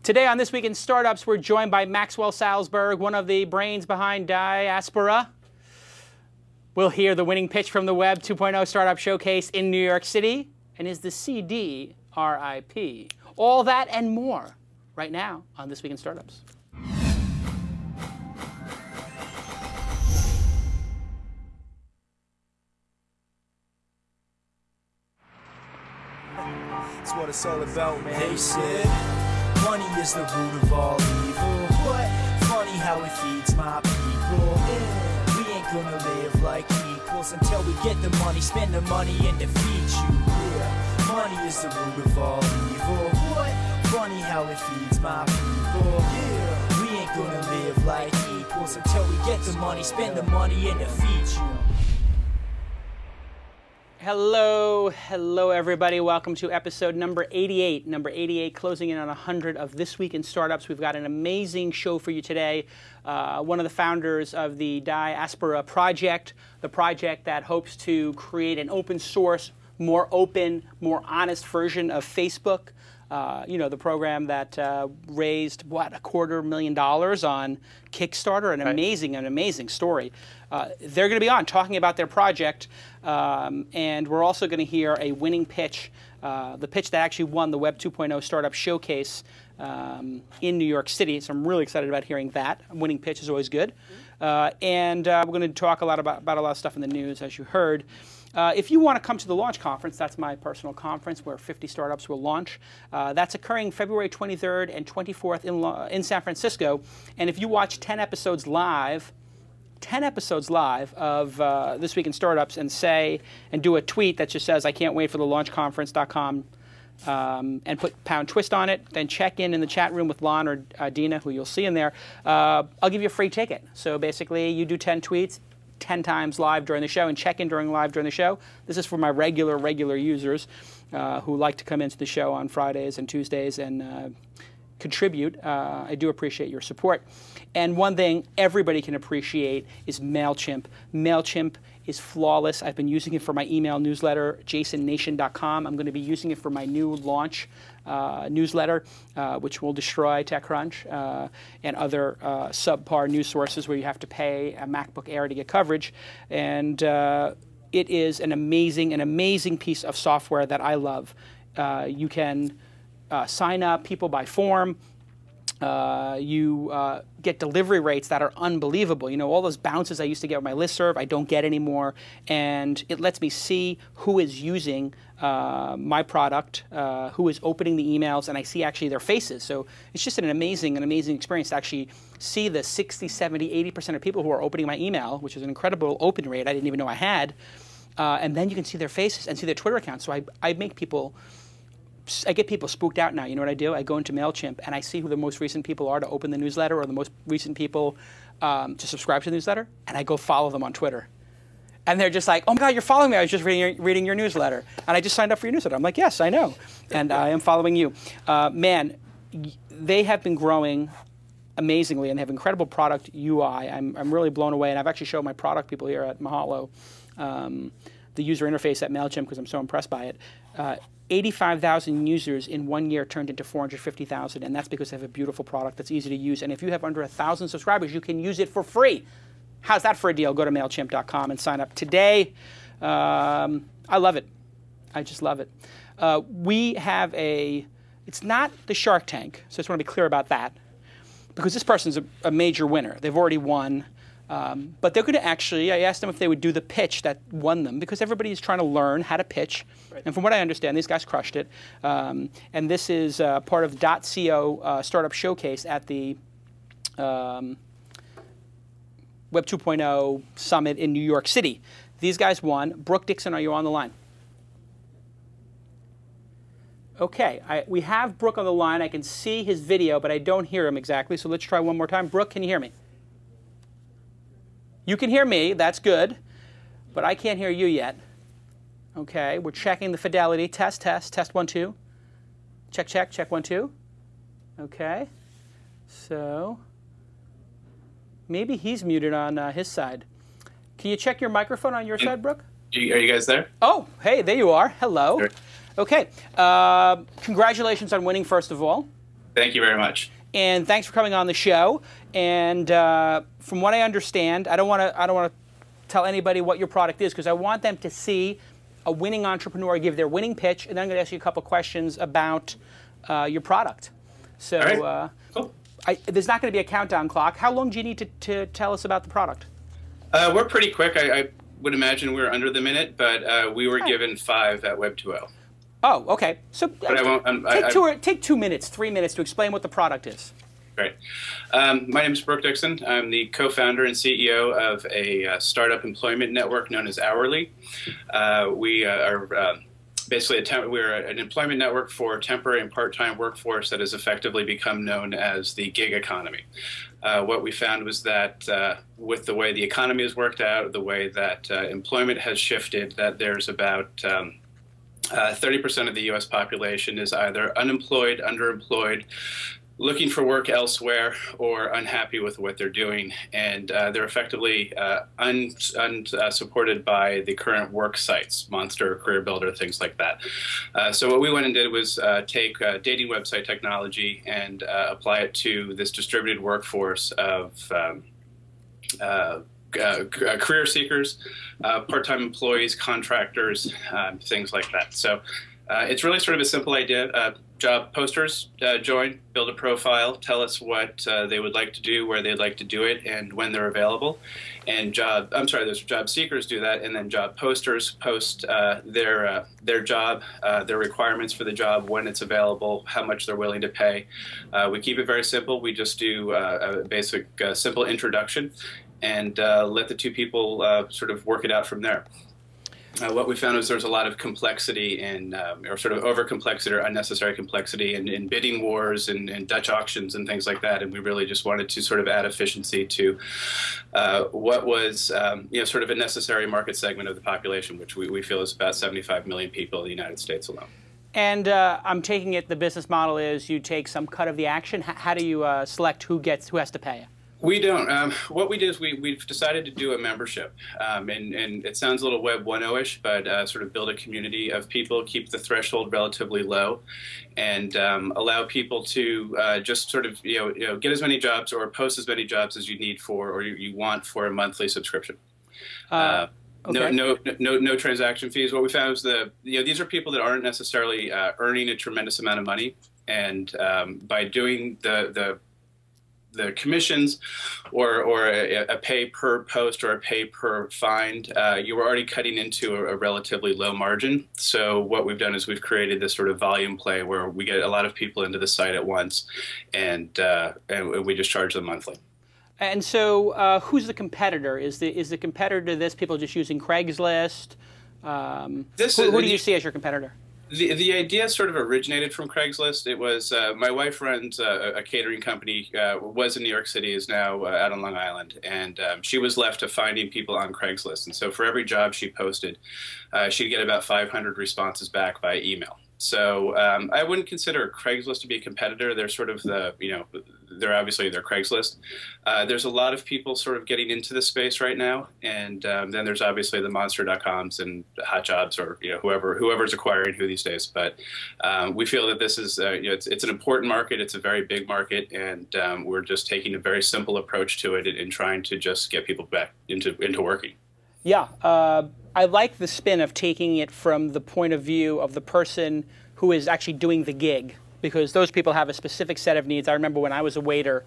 Today on This Week in Startups, we're joined by Maxwell Salzberg, one of the brains behind Diaspora. We'll hear the winning pitch from the Web 2.0 Startup Showcase in New York City. And is the CD RIP? All that and more right now on This Week in Startups. That's what it's all about, man. They said money is the root of all evil. What? Funny how it feeds my people. Yeah. We ain't gonna live like equals until we get the money, spend the money, and defeat you. Yeah. Money is the root of all evil. What? Funny how it feeds my people. Yeah. We ain't gonna live like equals until we get the money, spend the money, and defeat you. Hello everybody. Welcome to episode number 88. Number 88, closing in on 100 of This Week in Startups. We've got an amazing show for you today. One of the founders of the Diaspora project, the project that hopes to create an open source, more open, more honest version of Facebook. You know, the program that raised, what, $250,000 on Kickstarter, an amazing story. They're going to be on talking about their project, and we're also going to hear a winning pitch, the pitch that actually won the Web 2.0 Startup Showcase in New York City. So I'm really excited about hearing that. A winning pitch is always good. And we're going to talk a lot about a lot of stuff in the news, as you heard. If you want to come to the launch conference, that's my personal conference where 50 startups will launch. That's occurring February 23rd and 24th in San Francisco. And if you watch 10 episodes live of This Week in Startups and do a tweet that just says, I can't wait for the launchconference.com, and put #twist on it, then check in the chat room with Lon or Dina, who you'll see in there, I'll give you a free ticket. So basically, you do 10 tweets, 10 times live during the show, and check in live during the show. This is for my regular users who like to come into the show on Fridays and Tuesdays and contribute. I do appreciate your support. And one thing everybody can appreciate is MailChimp. MailChimp is flawless. I've been using it for my email newsletter, jasonnation.com. I'm going to be using it for my new launch newsletter, which will destroy TechCrunch and other subpar news sources where you have to pay a MacBook Air to get coverage. And it is an amazing piece of software that I love. You can sign up people by form. You get delivery rates that are unbelievable. You know, all those bounces I used to get with my listserv, I don't get anymore. And it lets me see who is using my product, who is opening the emails, and I see actually their faces. So it's just an amazing experience to actually see the 60, 70, 80% of people who are opening my email, which is an incredible open rate I didn't even know I had. And then you can see their faces and see their Twitter accounts. So I get people spooked out now. You know what I do? I go into MailChimp and I see who the most recent people are to open the newsletter or the most recent people to subscribe to the newsletter, and I go follow them on Twitter. And they're just like, oh my God, you're following me. I was just reading your newsletter. And I just signed up for your newsletter. I'm like, yes, I know. And I am following you. Man, they have been growing amazingly, and they have incredible product UI. I'm really blown away. And I've actually showed my product people here at Mahalo the user interface at MailChimp because I'm so impressed by it. 85,000 users in 1 year turned into 450,000, and that's because they have a beautiful product that's easy to use. And if you have under 1,000 subscribers, you can use it for free. How's that for a deal? Go to MailChimp.com and sign up today. I love it. I just love it. We have it's not the Shark Tank, so I just want to be clear about that, because this person's a major winner. They've already won. But they're going to actually, I asked them if they would do the pitch that won them, because everybody is trying to learn how to pitch. Right. And from what I understand, these guys crushed it. And this is part of .co Startup Showcase at the Web 2.0 Summit in New York City. These guys won. Brooke Dixon, are you on the line? Okay, we have Brooke on the line. I can see his video, but I don't hear him exactly. So let's try one more time. Brooke, can you hear me? You can hear me, that's good, but I can't hear you yet. Okay, we're checking the fidelity. Test 1, 2. Check 1, 2. Okay, so maybe he's muted on his side. Can you check your microphone on your side, Brooke? Are you guys there? Oh, hey, there you are. Hello. Sure. Okay, congratulations on winning, first of all. Thank you very much. And thanks for coming on the show. And from what I understand, I don't want to tell anybody what your product is, because I want them to see a winning entrepreneur give their winning pitch, and then I'm going to ask you a couple questions about your product. So right. Cool. There's not going to be a countdown clock. How long do you need to tell us about the product? We're pretty quick. I would imagine we're under the minute, but we were given 5 at Web 2.0. Oh, okay. So take 2 minutes, 3 minutes to explain what the product is. Great. My name is Brooke Dixon. I'm the co-founder and CEO of a startup employment network known as Hourly. We are basically we're an employment network for temporary and part-time workforce that has effectively become known as the gig economy. What we found was that with the way the economy has worked out, the way that employment has shifted, that there's about 30% of the U.S. population is either unemployed, underemployed, looking for work elsewhere, or unhappy with what they're doing, and they're effectively unsupported by the current work sites, Monster, Career Builder, things like that. So what we went and did was take dating website technology and apply it to this distributed workforce of career seekers, part-time employees, contractors, things like that. So it's really sort of a simple idea. Job posters join, build a profile, tell us what they would like to do, where they'd like to do it, and when they're available. And those job seekers do that, and then job posters post their job, their requirements for the job, when it's available, how much they're willing to pay. We keep it very simple. We just do a basic, simple introduction, and let the two people sort of work it out from there. What we found was there's a lot of complexity or sort of over-complexity or unnecessary complexity in bidding wars and Dutch auctions and things like that, and we really just wanted to sort of add efficiency to what was sort of a necessary market segment of the population, which we feel is about 75 million people in the United States alone. And I'm taking it the business model is you take some cut of the action. How do you select who has to pay you? We don't. What we did is we've decided to do a membership, and it sounds a little Web 1.0-ish, but sort of build a community of people, keep the threshold relatively low, and allow people to just sort of get as many jobs or post as many jobs as you need for or you want for a monthly subscription. Okay. No transaction fees. What we found was these are people that aren't necessarily earning a tremendous amount of money, and by doing the commissions or a pay per post or a pay per find, you were already cutting into a relatively low margin. So what we've done is we've created this sort of volume play where we get a lot of people into the site at once, and we just charge them monthly. And so who's the competitor? Is the competitor to this people just using Craigslist? Who do you see as your competitor? The idea sort of originated from Craigslist. It was my wife runs a catering company, was in New York City, is now out on Long Island, and she was left to finding people on Craigslist. And so for every job she posted, she'd get about 500 responses back by email. So I wouldn't consider Craigslist to be a competitor. They're sort of they're obviously Craigslist. There's a lot of people sort of getting into this space right now, and then there's obviously the Monster.coms and Hot Jobs or whoever's acquiring who these days. But we feel that this is it's an important market. It's a very big market, and we're just taking a very simple approach to it and trying to just get people back into working. Yeah. I like the spin of taking it from the point of view of the person who is actually doing the gig, because those people have a specific set of needs. I remember when I was a waiter,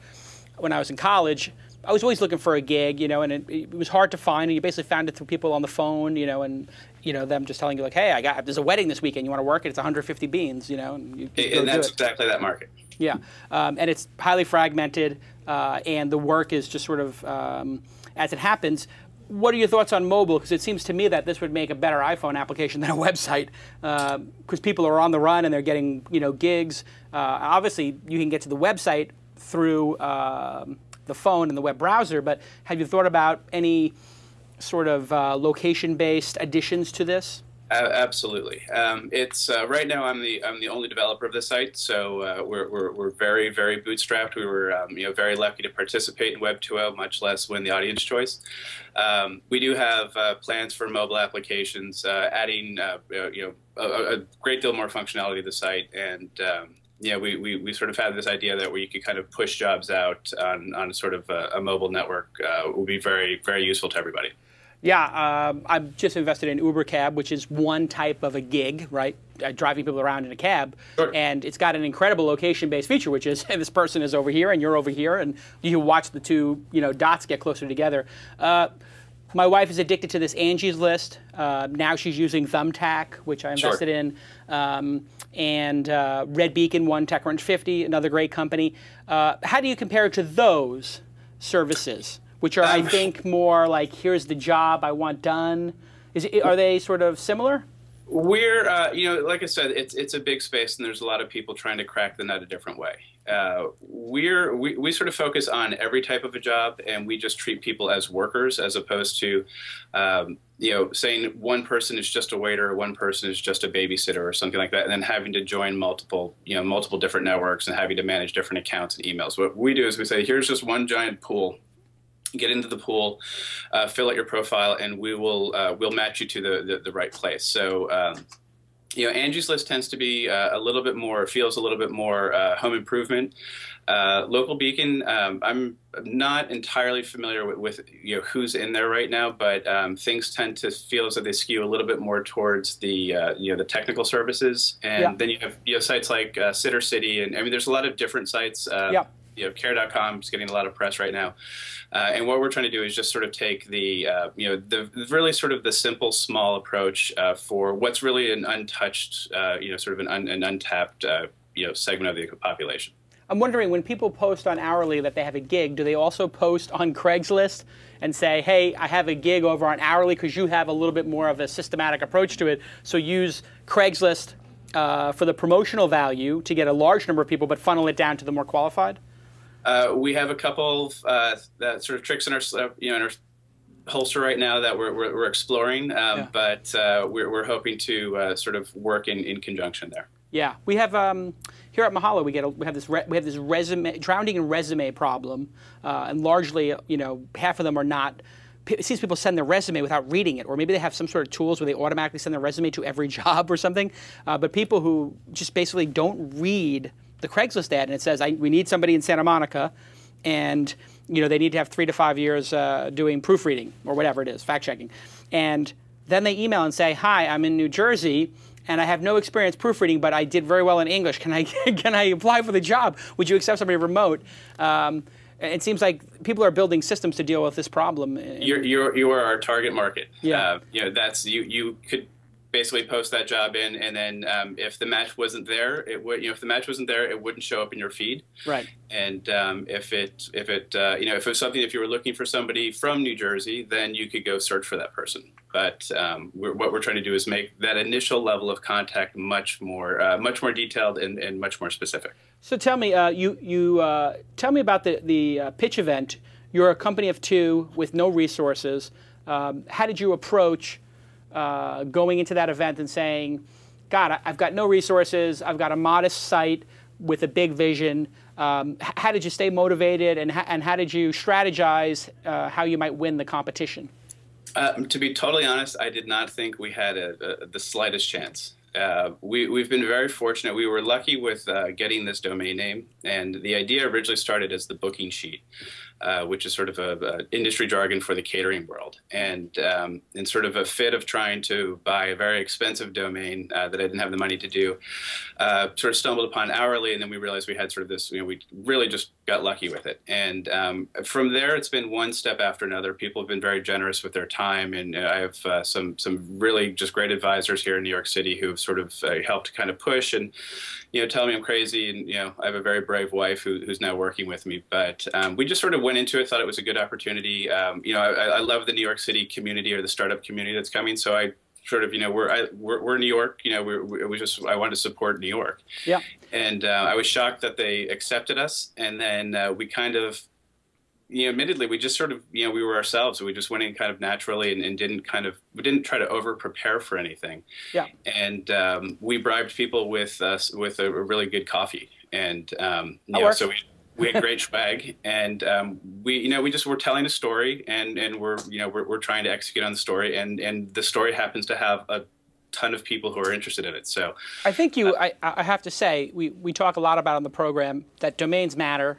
when I was in college, I was always looking for a gig, and it was hard to find, and you basically found it through people on the phone, and them just telling you like, hey, there's a wedding this weekend, you want to work it? It's 150 beans, and that's exactly that market. Yeah, and it's highly fragmented, and the work is just sort of as it happens. What are your thoughts on mobile? Because it seems to me that this would make a better iPhone application than a website, because people are on the run and they're getting gigs. Obviously, you can get to the website through the phone and the web browser, but have you thought about any sort of location-based additions to this? Absolutely. It's right now I'm the only developer of the site, so we're very, very bootstrapped. We were very lucky to participate in Web 2.0, much less win the audience choice. We do have plans for mobile applications, adding a great deal more functionality to the site, and yeah, we sort of had this idea that where you could kind of push jobs out on sort of a mobile network would be very, very useful to everybody. Yeah, I've just invested in Uber Cab, which is one type of a gig, right? Driving people around in a cab. Sure. And it's got an incredible location-based feature, which is this person is over here and you're over here, and you can watch the two dots get closer together. My wife is addicted to this Angie's List. Now she's using Thumbtack, which I invested in, and Red Beacon, one TechCrunch 50, another great company. How do you compare it to those services, which are, I think, more like, here's the job I want done? Are they sort of similar? We're, like I said, it's a big space, and there's a lot of people trying to crack the nut a different way. We sort of focus on every type of a job, and we just treat people as workers, as opposed to, saying one person is just a waiter, or one person is just a babysitter, or something like that, and then having to join multiple different networks and having to manage different accounts and emails. What we do is we say, here's just one giant pool. Get into the pool, fill out your profile, and we'll match you to the right place. So, Angie's List tends to be feels a little bit more home improvement. Local Beacon, I'm not entirely familiar with who's in there right now, but things tend to feel as though they skew a little bit more towards the the technical services. And then you have sites like Sitter City, and I mean there's a lot of different sites. Care.com is getting a lot of press right now. And what we're trying to do is just sort of take the really sort of the simple, small approach for what's really an untouched, sort of an untapped, segment of the population. I'm wondering, when people post on Hourly that they have a gig, do they also post on Craigslist and say, hey, I have a gig over on Hourly, because you have a little bit more of a systematic approach to it, so use Craigslist for the promotional value to get a large number of people, but funnel it down to the more qualified? We have a couple of sort of tricks in our holster right now that we're exploring, but we're hoping to sort of work in conjunction there. Yeah, we have here at Mahalo we have this resume drowning in resume problem, and largely half of them are not. It seems people send their resume without reading it, or maybe they have some sort of tools where they automatically send their resume to every job or something. But people who just basically don't read the Craigslist ad, and it says we need somebody in Santa Monica, and they need to have 3 to 5 years doing proofreading or whatever it is, fact checking, and then they email and say, hi, I'm in New Jersey and I have no experience proofreading, but I did very well in English. Can I apply for the job? Would you accept somebody remote? It seems like people are building systems to deal with this problem. You are our target market. Yeah. That's you could basically post that job in, and then if the match wasn't there, it would. If the match wasn't there, it wouldn't show up in your feed. Right. And if it was something, if you were looking for somebody from New Jersey, then you could go search for that person. But what we're trying to do is make that initial level of contact much more detailed and much more specific. So tell me, tell me about the pitch event. You're a company of 2 with no resources. How did you approach going into that event and saying, God, I've got no resources, I've got a modest site with a big vision. How did you stay motivated, and how did you strategize how you might win the competition? To be totally honest, I did not think we had the slightest chance. We've been very fortunate. We were lucky with getting this domain name, and the idea originally started as the booking sheet, which is sort of a industry jargon for the catering world. And in sort of a fit of trying to buy a very expensive domain that I didn't have the money to do, sort of stumbled upon Hourly, and then we realized we had sort of this, we really just got lucky with it. And from there, it's been one step after another. People have been very generous with their time, and I have some really just great advisors here in New York City who have sort of helped kind of push and tell me I'm crazy, and I have a very brave wife who's now working with me. But we just sort of went into it, thought it was a good opportunity. I love the New York City community, or the startup community that's coming. So I sort of, we're New York. I wanted to support New York. Yeah. And I was shocked that they accepted us, and then we kind of, admittedly, we just sort of, we were ourselves. So we just went in kind of naturally, and we didn't try to over prepare for anything. Yeah. And we bribed people with a really good coffee, and so we had great swag, and we just were telling a story, and we're trying to execute on the story, and the story happens to have ton of people who are interested in it. So I think I have to say, we talk a lot about on the program that domains matter,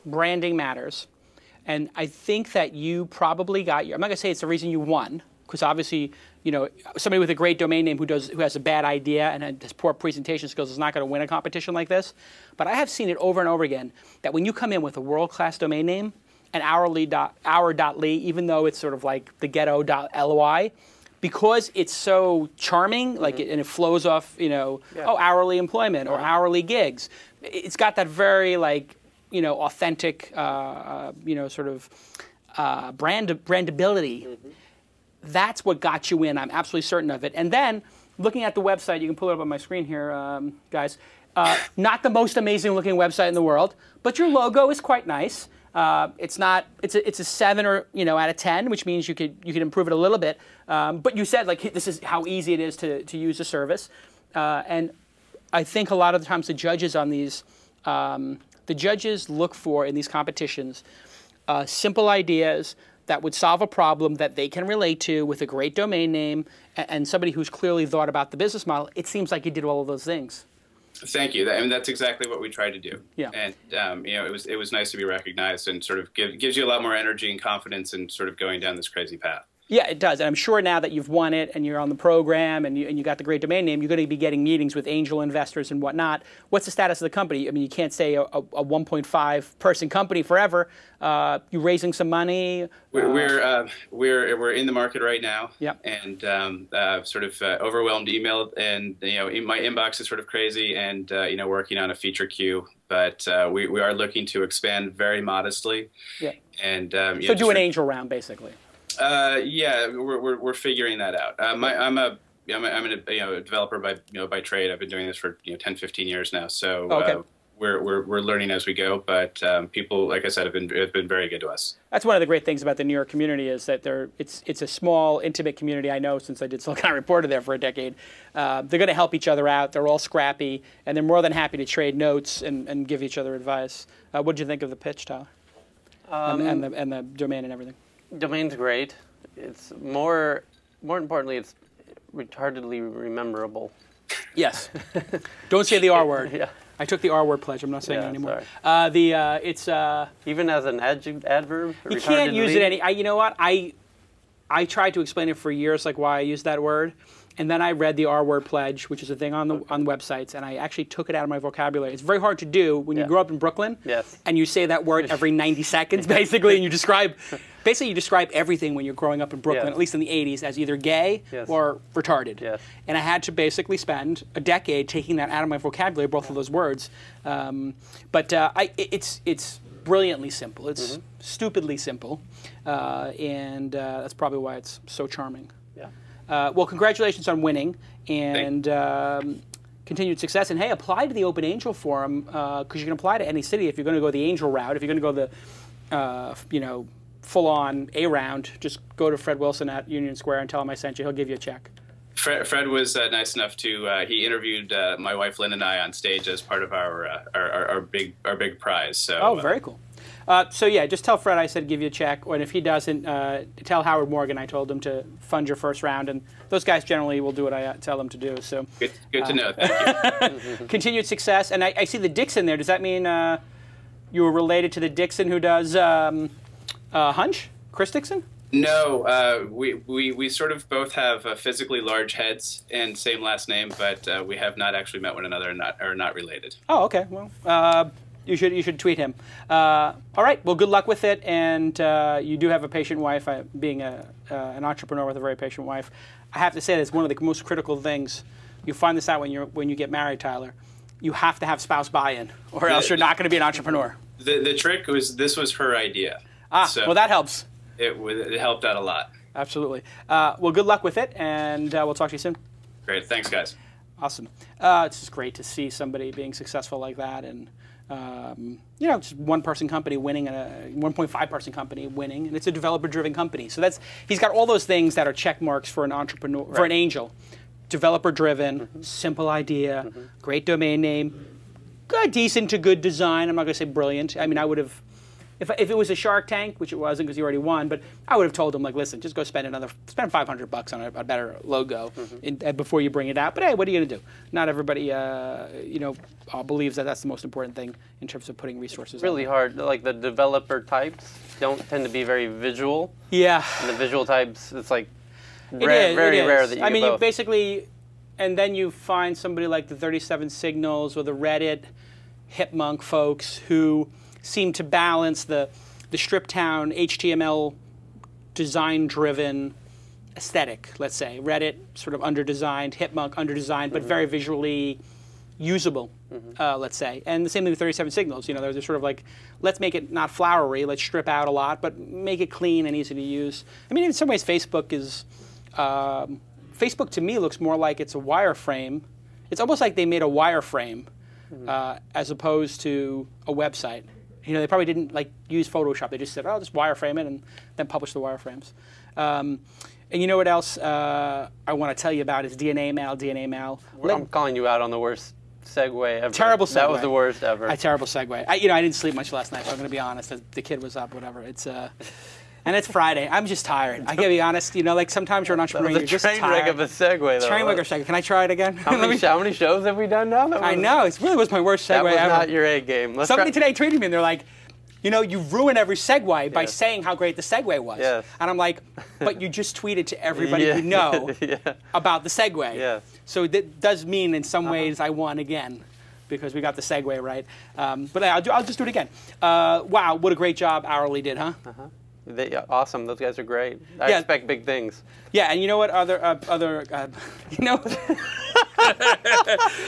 branding matters. And I think that you probably got your, I'm not going to say it's the reason you won, because obviously, you know, somebody with a great domain name who has a bad idea and has poor presentation skills is not going to win a competition like this. But I have seen it over and over again that when you come in with a world-class domain name, and hour.ly, even though it's sort of like the ghetto.ly, because it's so charming, like and it flows off, you know, oh, hourly employment or hourly gigs. It's got that very like, you know, authentic, you know, sort of brandability. That's what got you in. I'm absolutely certain of it. And then looking at the website, you can pull it up on my screen here, guys. Not the most amazing looking website in the world, but your logo is quite nice. It's not. It's a 7 or out of 10, which means you could improve it a little bit. But you said like this is how easy it is to use the service, and I think a lot of the times the judges on these, the judges look for in these competitions simple ideas that would solve a problem that they can relate to with a great domain name and somebody who's clearly thought about the business model. It seems like you did all of those things. Thank you. I mean, that's exactly what we tried to do. Yeah. And it was nice to be recognized, and sort of gives you a lot more energy and confidence in sort of going down this crazy path. Yeah, it does. And I'm sure now that you've won it and you're on the program and you got the great domain name, you're going to be getting meetings with angel investors and whatnot. What's the status of the company? I mean, you can't say a 1.5 person company forever. You raising some money? We're in the market right now. Yep. And sort of overwhelmed email, and my inbox is sort of crazy, and working on a feature queue. But we are looking to expand very modestly. Yeah. And so do an angel round basically. Yeah, we're figuring that out. I'm a developer by trade. I've been doing this for 10, 15 years now. So okay. We're learning as we go. But people, like I said, have been very good to us. That's one of the great things about the New York community is that it's a small, intimate community. I know since I did Silicon Reporter there for a decade. They're going to help each other out. They're all scrappy, and they're more than happy to trade notes and give each other advice. What did you think of the pitch, Tyler? And the domain and everything? Domain's great. It's more importantly, it's retardedly rememberable. Yes. Don't say the R word. Yeah. I took the R word pledge. I'm not saying it anymore. Sorry. It's even as an adverb. You can't use it any. You know what? I tried to explain it for years, like why I use that word, and then I read the R word pledge, which is a thing on websites, and I actually took it out of my vocabulary. It's very hard to do when you grow up in Brooklyn. Yes. And you say that word every 90 seconds, basically, and you describe everything when you're growing up in Brooklyn, at least in the 80s, as either gay or retarded. Yes. And I had to basically spend a decade taking that out of my vocabulary, both of those words. But it's brilliantly simple. It's stupidly simple, and that's probably why it's so charming. Yeah. Well, congratulations on winning, and continued success. And hey, apply to the Open Angel Forum because you can apply to any city if you're going to go the angel route. If you're going to go the full-on A round, just go to Fred Wilson at Union Square and tell him I sent you. He'll give you a check. Fred was nice enough to he interviewed my wife Lynn and I on stage as part of our big prize. So very cool. So yeah, just tell Fred I said give you a check, and if he doesn't, tell Howard Morgan I told him to fund your first round, and those guys generally will do what I tell them to do. So good to know. Thank you. Continued success, and I see the Dixon there. Does that mean you were related to the Dixon who does Hunch, Chris Dixon? No, we sort of both have physically large heads and same last name, but we have not actually met one another and are not related. Oh, okay. Well, you should tweet him. All right. Well, good luck with it, and you do have a patient wife. Being an entrepreneur with a very patient wife, I have to say that's one of the most critical things. You find this out when you get married, Tyler. You have to have spouse buy-in, or else you're not going to be an entrepreneur. The trick was this was her idea. So well, that helps. It helped out a lot. Absolutely. Well, good luck with it, and we'll talk to you soon. Great. Thanks, guys. Awesome. It's just great to see somebody being successful like that, and just one-person company winning, a 1.5-person company winning, and it's a developer-driven company. So he's got all those things that are check marks for an entrepreneur, for an angel. Developer-driven, simple idea, great domain name, decent to good design. I'm not going to say brilliant. I mean, I would have If it was a Shark Tank, which it wasn't because you already won, but I would have told them, like, listen, just go spend $500 on a better logo before you bring it out. But hey, what are you going to do? Not everybody, believes that that's the most important thing in terms of putting resources. Really hard. Like the developer types don't tend to be very visual. Yeah. And the visual types, it's like Very rare that you I mean, get you both. basically, and then you find somebody like the 37 Signals or the Reddit Hipmunk folks who seem to balance the stripped down HTML design-driven aesthetic, let's say. Reddit, sort of under-designed, Hipmunk, under-designed, but very visually usable, let's say. And the same thing with 37 Signals. You know, they're sort of like, let's make it not flowery, let's strip out a lot, but make it clean and easy to use. I mean, in some ways, Facebook is... Facebook, to me, looks more like it's a wireframe. It's almost like they made a wireframe as opposed to a website. You know, they probably didn't like use Photoshop. They just said, "Oh, just wireframe it," and then publish the wireframes. And you know what else I want to tell you about is DNA Mail. DNA Mail. I'm calling you out on the worst segue ever. Terrible segue. That was the worst ever. A terrible segue. I didn't sleep much last night, so I'm going to be honest. The kid was up, whatever. It's and it's Friday. I'm just tired. I got to be honest. You know, like sometimes you're an entrepreneur, you're just tired. Train wreck of a segue, though. Train wreck of a segue. Can I try it again? How many shows have we done now? I know. It really was my worst segue That was ever. not your A game. Somebody today tweeted me and they're like, you know, you ruin every segue by saying how great the segue was. Yes. And I'm like, but you just tweeted to everybody you know about the segue. Yes. So that does mean in some ways I won again because we got the segue right. But I'll just do it again. Wow, what a great job Hourly did, huh? Awesome. Those guys are great. I expect big things. Yeah, and you know what? You know.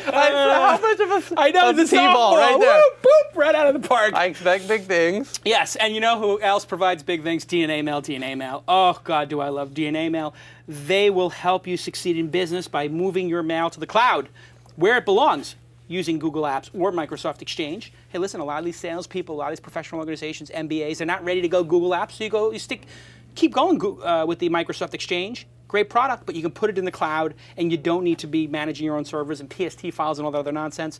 How much of a I know the T-ball right there. Whoop, boop, right out of the park. I expect big things. Yes, and you know who else provides big things? DNA Mail, DNA Mail. Oh, God, do I love DNA Mail. They will help you succeed in business by moving your mail to the cloud, where it belongs, using Google Apps or Microsoft Exchange. Hey, listen, a lot of these salespeople, a lot of these professional organizations, MBAs, they're not ready to go Google Apps, so keep going with the Microsoft Exchange. Great product, but you can put it in the cloud, and you don't need to be managing your own servers and PST files and all that other nonsense.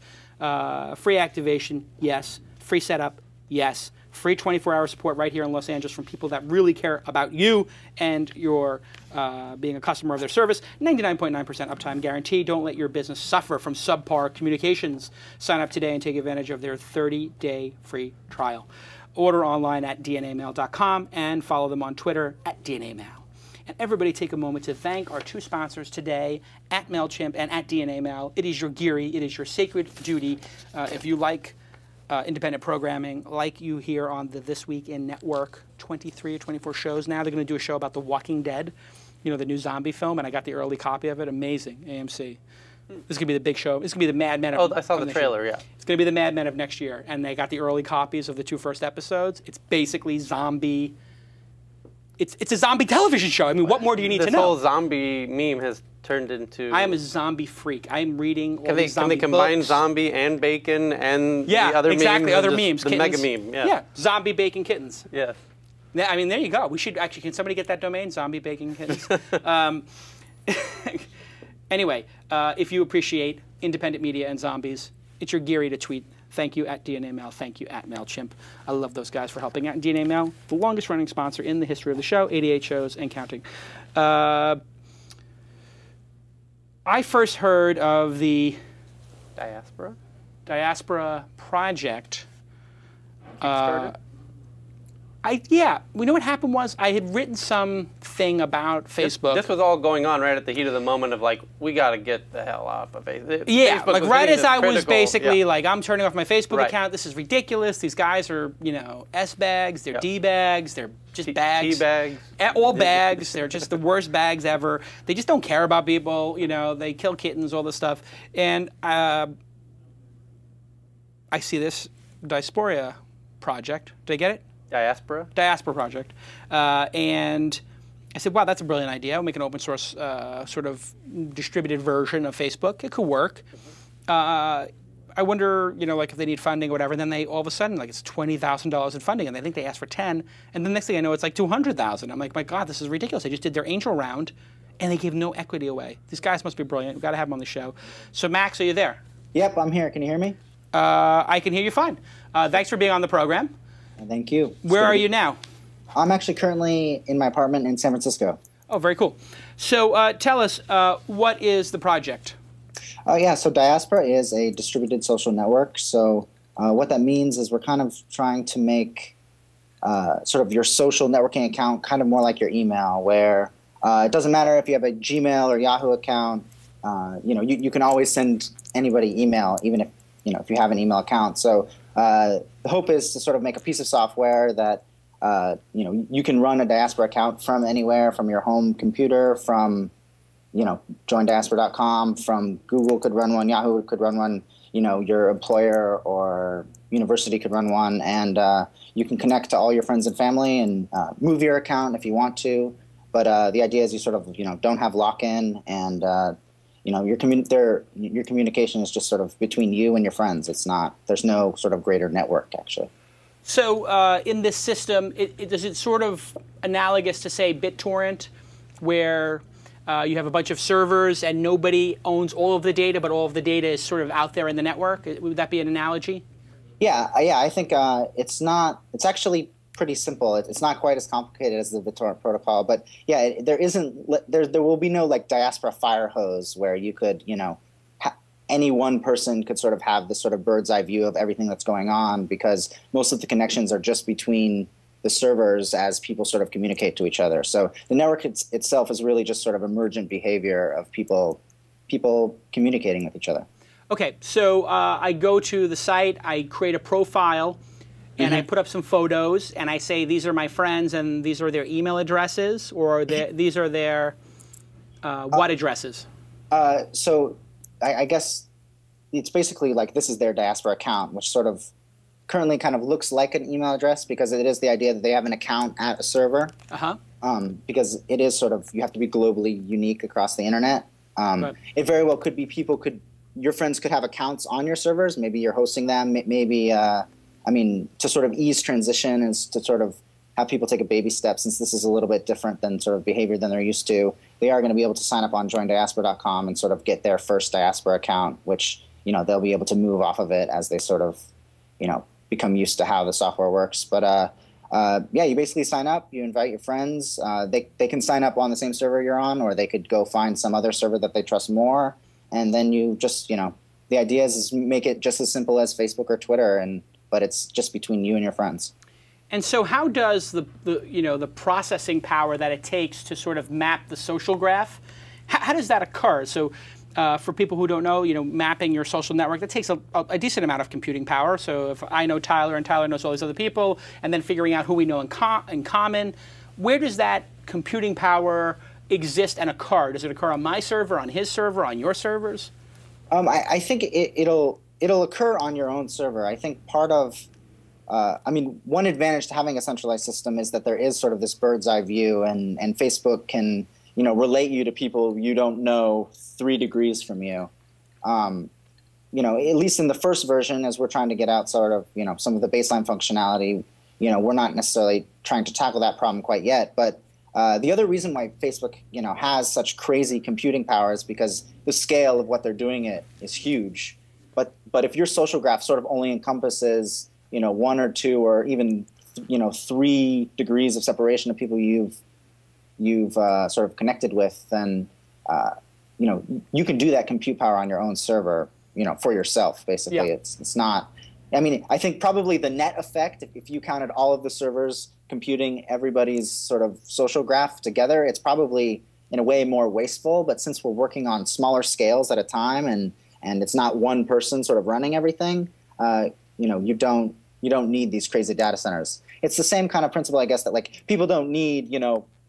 Free activation, yes. Free setup, yes. Free 24-hour support right here in Los Angeles from people that really care about you and your being a customer of their service. 99.9% uptime guarantee. Don't let your business suffer from subpar communications. Sign up today and take advantage of their 30-day free trial. Order online at dnamail.com and follow them on Twitter at dnamail. And everybody take a moment to thank our two sponsors today, at MailChimp and at DNA Mail. It is your Geary, it is your sacred duty. If you like independent programming, like you hear on the This Week in Network, 23 or 24 shows now. They're going to do a show about The Walking Dead, you know, the new zombie film, and I got the early copy of it. Amazing, AMC. This is going to be the big show. This is going to be the Mad Men of I saw the trailer, yeah. It's going to be the Mad Men of next year, and they got the early copies of the 2 first episodes. It's basically zombie... It's a zombie television show. I mean, what more do you need to know? This whole zombie meme has turned into... I am a zombie freak. I am reading all these Can zombie they combine books. zombie and bacon and the other memes? Exactly, other memes. The kittens. mega meme, yeah. Yeah, zombie bacon kittens. Yeah. Yeah, I mean, there you go. We should actually, can somebody get that domain, zombie bacon kittens? Anyway, if you appreciate independent media and zombies, it's your Geary to tweet. Thank you at DNA Mail. Thank you at MailChimp. I love those guys for helping out. And DNA Mail, the longest running sponsor in the history of the show, 88 shows and counting. I first heard of the Diaspora project. Kickstarter? We know what happened was I had written something about Facebook. This was all going on right at the heat of the moment of like, we got to get the hell off of Facebook. Yeah, Facebook like was right hitting as I was critical- basically yeah. like, I'm turning off my Facebook Right. account. This is ridiculous. These guys are, you know, S-bags. They're D-bags. They're just bags. Tea-bags. All bags. They're just the worst bags ever. They just don't care about people. You know, they kill kittens, all this stuff. And I see this Diaspora project. Did I get it? Diaspora? Diaspora project. And I said, wow, that's a brilliant idea. We'll make an open source sort of distributed version of Facebook. It could work. I wonder, you know, like if they need funding or whatever, and then they all of a sudden, like it's $20,000 in funding, and they think they asked for 10, and the next thing I know, it's like 200,000. I'm like, my God, this is ridiculous. They just did their angel round, and they gave no equity away. These guys must be brilliant. We've got to have them on the show. So Max, are you there? Yep, I'm here. Can you hear me? I can hear you fine. Thanks for being on the program. Thank you. Where are you now? I'm actually currently in my apartment in San Francisco. Oh, very cool. So tell us, what is the project? So Diaspora is a distributed social network. So what that means is we're kind of trying to make sort of your social networking account kind of more like your email, where it doesn't matter if you have a Gmail or Yahoo account. You can always send anybody email, even if you have an email account. So the hope is to sort of make a piece of software that you can run a Diaspora account from anywhere, from your home computer, from joindiaspora.com, from Google could run one, Yahoo could run one, your employer or university could run one, and you can connect to all your friends and family and move your account if you want to. But the idea is you sort of don't have lock-in, and your communication is just sort of between you and your friends. There's no sort of greater network actually. So in this system, is it sort of analogous to, say, BitTorrent, where you have a bunch of servers and nobody owns all of the data, but all of the data is sort of out there in the network? Would that be an analogy? Yeah. I think it's actually pretty simple. It's not quite as complicated as the BitTorrent protocol, but yeah, there will be no like Diaspora fire hose where you could, any one person could sort of have this sort of bird's eye view of everything that's going on, because most of the connections are just between the servers as people sort of communicate to each other. So the network itself is really just sort of emergent behavior of people communicating with each other. Okay, so I go to the site, I create a profile, and I put up some photos, and I say these are my friends, and these are their email addresses, or these are their what addresses? So I guess it's basically like this is their Diaspora account, which sort of currently kind of looks like an email address, because it is the idea that they have an account at a server. Because it is sort of, you have to be globally unique across the internet. Right. It very well could be your friends could have accounts on your servers. Maybe you're hosting them. Maybe, to sort of ease transition and to sort of have people take a baby step, since this is a little bit different than sort of behavior than they're used to. They are going to be able to sign up on joindiaspora.com and sort of get their first Diaspora account, which, they'll be able to move off of it as they sort of, become used to how the software works. But you basically sign up, you invite your friends. They can sign up on the same server you're on, or they could go find some other server that they trust more. And then you just, the idea is make it just as simple as Facebook or Twitter, but it's just between you and your friends. And so how does the processing power that it takes to sort of map the social graph, how does that occur? So for people who don't know, mapping your social network, that takes a decent amount of computing power. So if I know Tyler and Tyler knows all these other people, and then figuring out who we know in common, where does that computing power exist and occur? Does it occur on my server, on his server, on your servers? I think it'll occur on your own server. I think part of one advantage to having a centralized system is that there is sort of this bird's eye view, and Facebook can, relate you to people you don't know 3 degrees from you. At least in the first version, as we're trying to get out sort of, some of the baseline functionality, we're not necessarily trying to tackle that problem quite yet. But the other reason why Facebook, has such crazy computing power is because the scale of what they're doing is huge. But if your social graph sort of only encompasses 1 or 2 or even 3 degrees of separation of people you've sort of connected with, then you can do that compute power on your own server, for yourself. Basically, yeah. It's not. I think probably the net effect, if you counted all of the servers computing everybody's sort of social graph together, it's probably in a way more wasteful. But since we're working on smaller scales at a time, and it's not one person sort of running everything, you don't need these crazy data centers. It's the same kind of principle, I guess, that like people don't need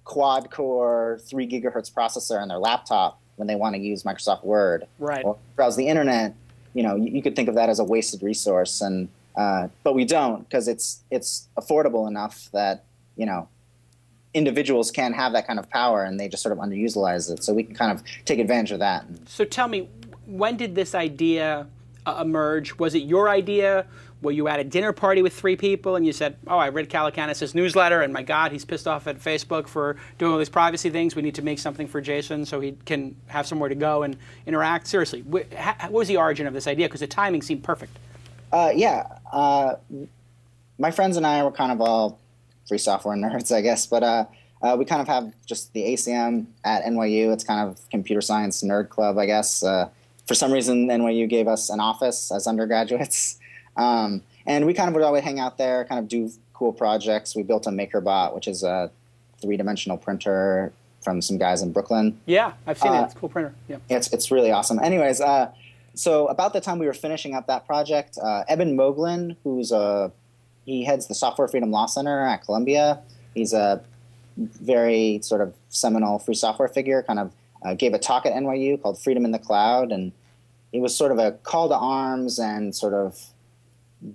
quad core 3 gigahertz processor on their laptop when they want to use Microsoft Word, right, or browse the internet. You could think of that as a wasted resource, and but we don't, because it's affordable enough that individuals can have that kind of power, and they just sort of underutilize it. So we can kind of take advantage of that. So tell me, when did this idea emerge? Was it your idea? Were you at a dinner party with 3 people and you said, oh, I read Calacanis' newsletter, and my God, he's pissed off at Facebook for doing all these privacy things. We need to make something for Jason so he can have somewhere to go and interact. Seriously, what was the origin of this idea? Because the timing seemed perfect. my friends and I were kind of all free software nerds, I guess, but we kind of have just the ACM at NYU. It's kind of computer science nerd club, I guess. For some reason, NYU gave us an office as undergraduates. And we kind of would always hang out there, kind of do cool projects. We built a MakerBot, which is a 3-dimensional printer from some guys in Brooklyn. Yeah, I've seen it. It's a cool printer. Yeah, it's really awesome. Anyways, so about the time we were finishing up that project, Eben Moglen, he heads the Software Freedom Law Center at Columbia. He's a very sort of seminal free software figure, kind of gave a talk at NYU called Freedom in the Cloud, and it was sort of a call to arms and sort of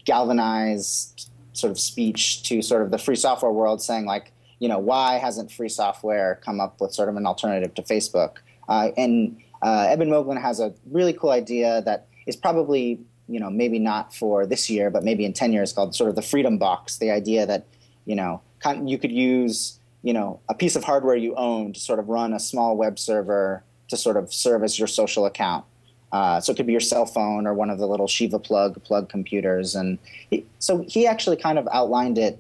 galvanized sort of speech to sort of the free software world, saying like, why hasn't free software come up with sort of an alternative to Facebook? And Eben Moglen has a really cool idea that is probably, maybe not for this year, but maybe in 10 years, called sort of the Freedom Box. The idea that, you could use, a piece of hardware you own to sort of run a small web server to sort of serve as your social account. So it could be your cell phone or one of the little Shiva plug computers. And so he actually kind of outlined it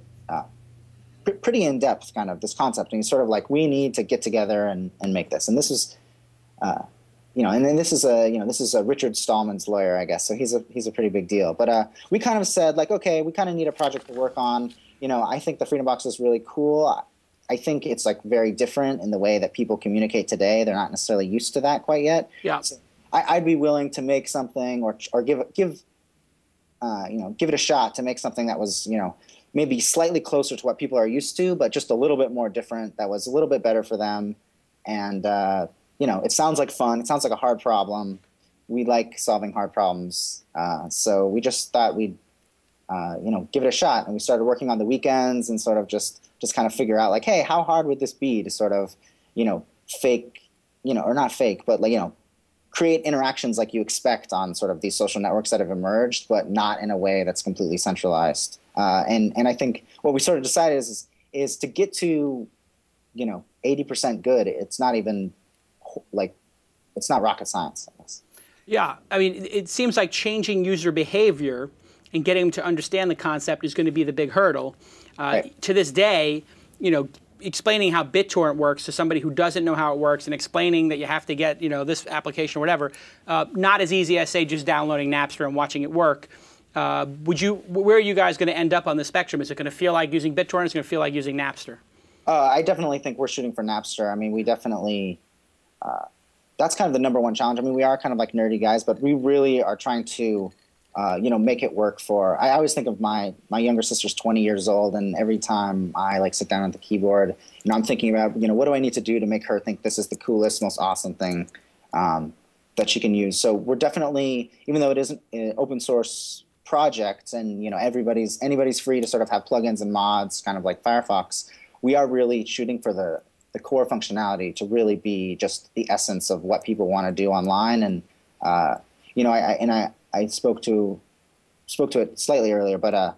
pretty in depth, kind of this concept. And he's sort of like, we need to get together and make this. And this is, and then this is a Richard Stallman's lawyer, I guess. So he's a pretty big deal. But we kind of said like, okay, we kind of need a project to work on. I think the Freedom Box is really cool. I think it's like very different in the way that people communicate today. They're not necessarily used to that quite yet. Yeah. So I'd be willing to make something or give it a shot to make something that was, maybe slightly closer to what people are used to, but just a little bit more different, that was a little bit better for them. And, it sounds like fun. It sounds like a hard problem. We like solving hard problems. So we just thought we'd, give it a shot. And we started working on the weekends and sort of just kind of figure out like, hey, how hard would this be to sort of, fake, or not fake, but like, create interactions like you expect on sort of these social networks that have emerged, but not in a way that's completely centralized. And I think what we sort of decided is to get to, 80% good. It's not even like, it's not rocket science, I guess. Yeah, I mean, it seems like changing user behavior and getting them to understand the concept is going to be the big hurdle. Right. To this day, explaining how BitTorrent works to somebody who doesn't know how it works and explaining that you have to get, this application or whatever, not as easy as, say, just downloading Napster and watching it work. Where are you guys going to end up on the spectrum? Is it going to feel like using BitTorrent? Is it going to feel like using Napster? I definitely think we're shooting for Napster. I mean, we definitely, that's kind of the number one challenge. I mean, we are kind of like nerdy guys, but we really are trying to, make it work for, I always think of my younger sister's 20 years old, and every time I like sit down at the keyboard, I'm thinking about, what do I need to do to make her think this is the coolest, most awesome thing that she can use. So we're definitely, even though it isn't an open source project and, anybody's free to sort of have plugins and mods, kind of like Firefox, we are really shooting for the core functionality to really be just the essence of what people want to do online. And, I spoke to it slightly earlier, but,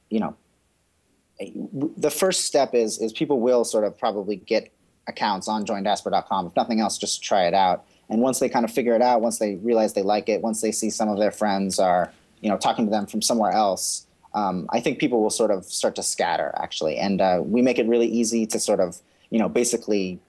the first step is people will sort of probably get accounts on joindiaspora.com. If nothing else, just try it out. And once they kind of figure it out, once they realize they like it, once they see some of their friends are, talking to them from somewhere else, I think people will sort of start to scatter, actually. And we make it really easy to sort of, basically,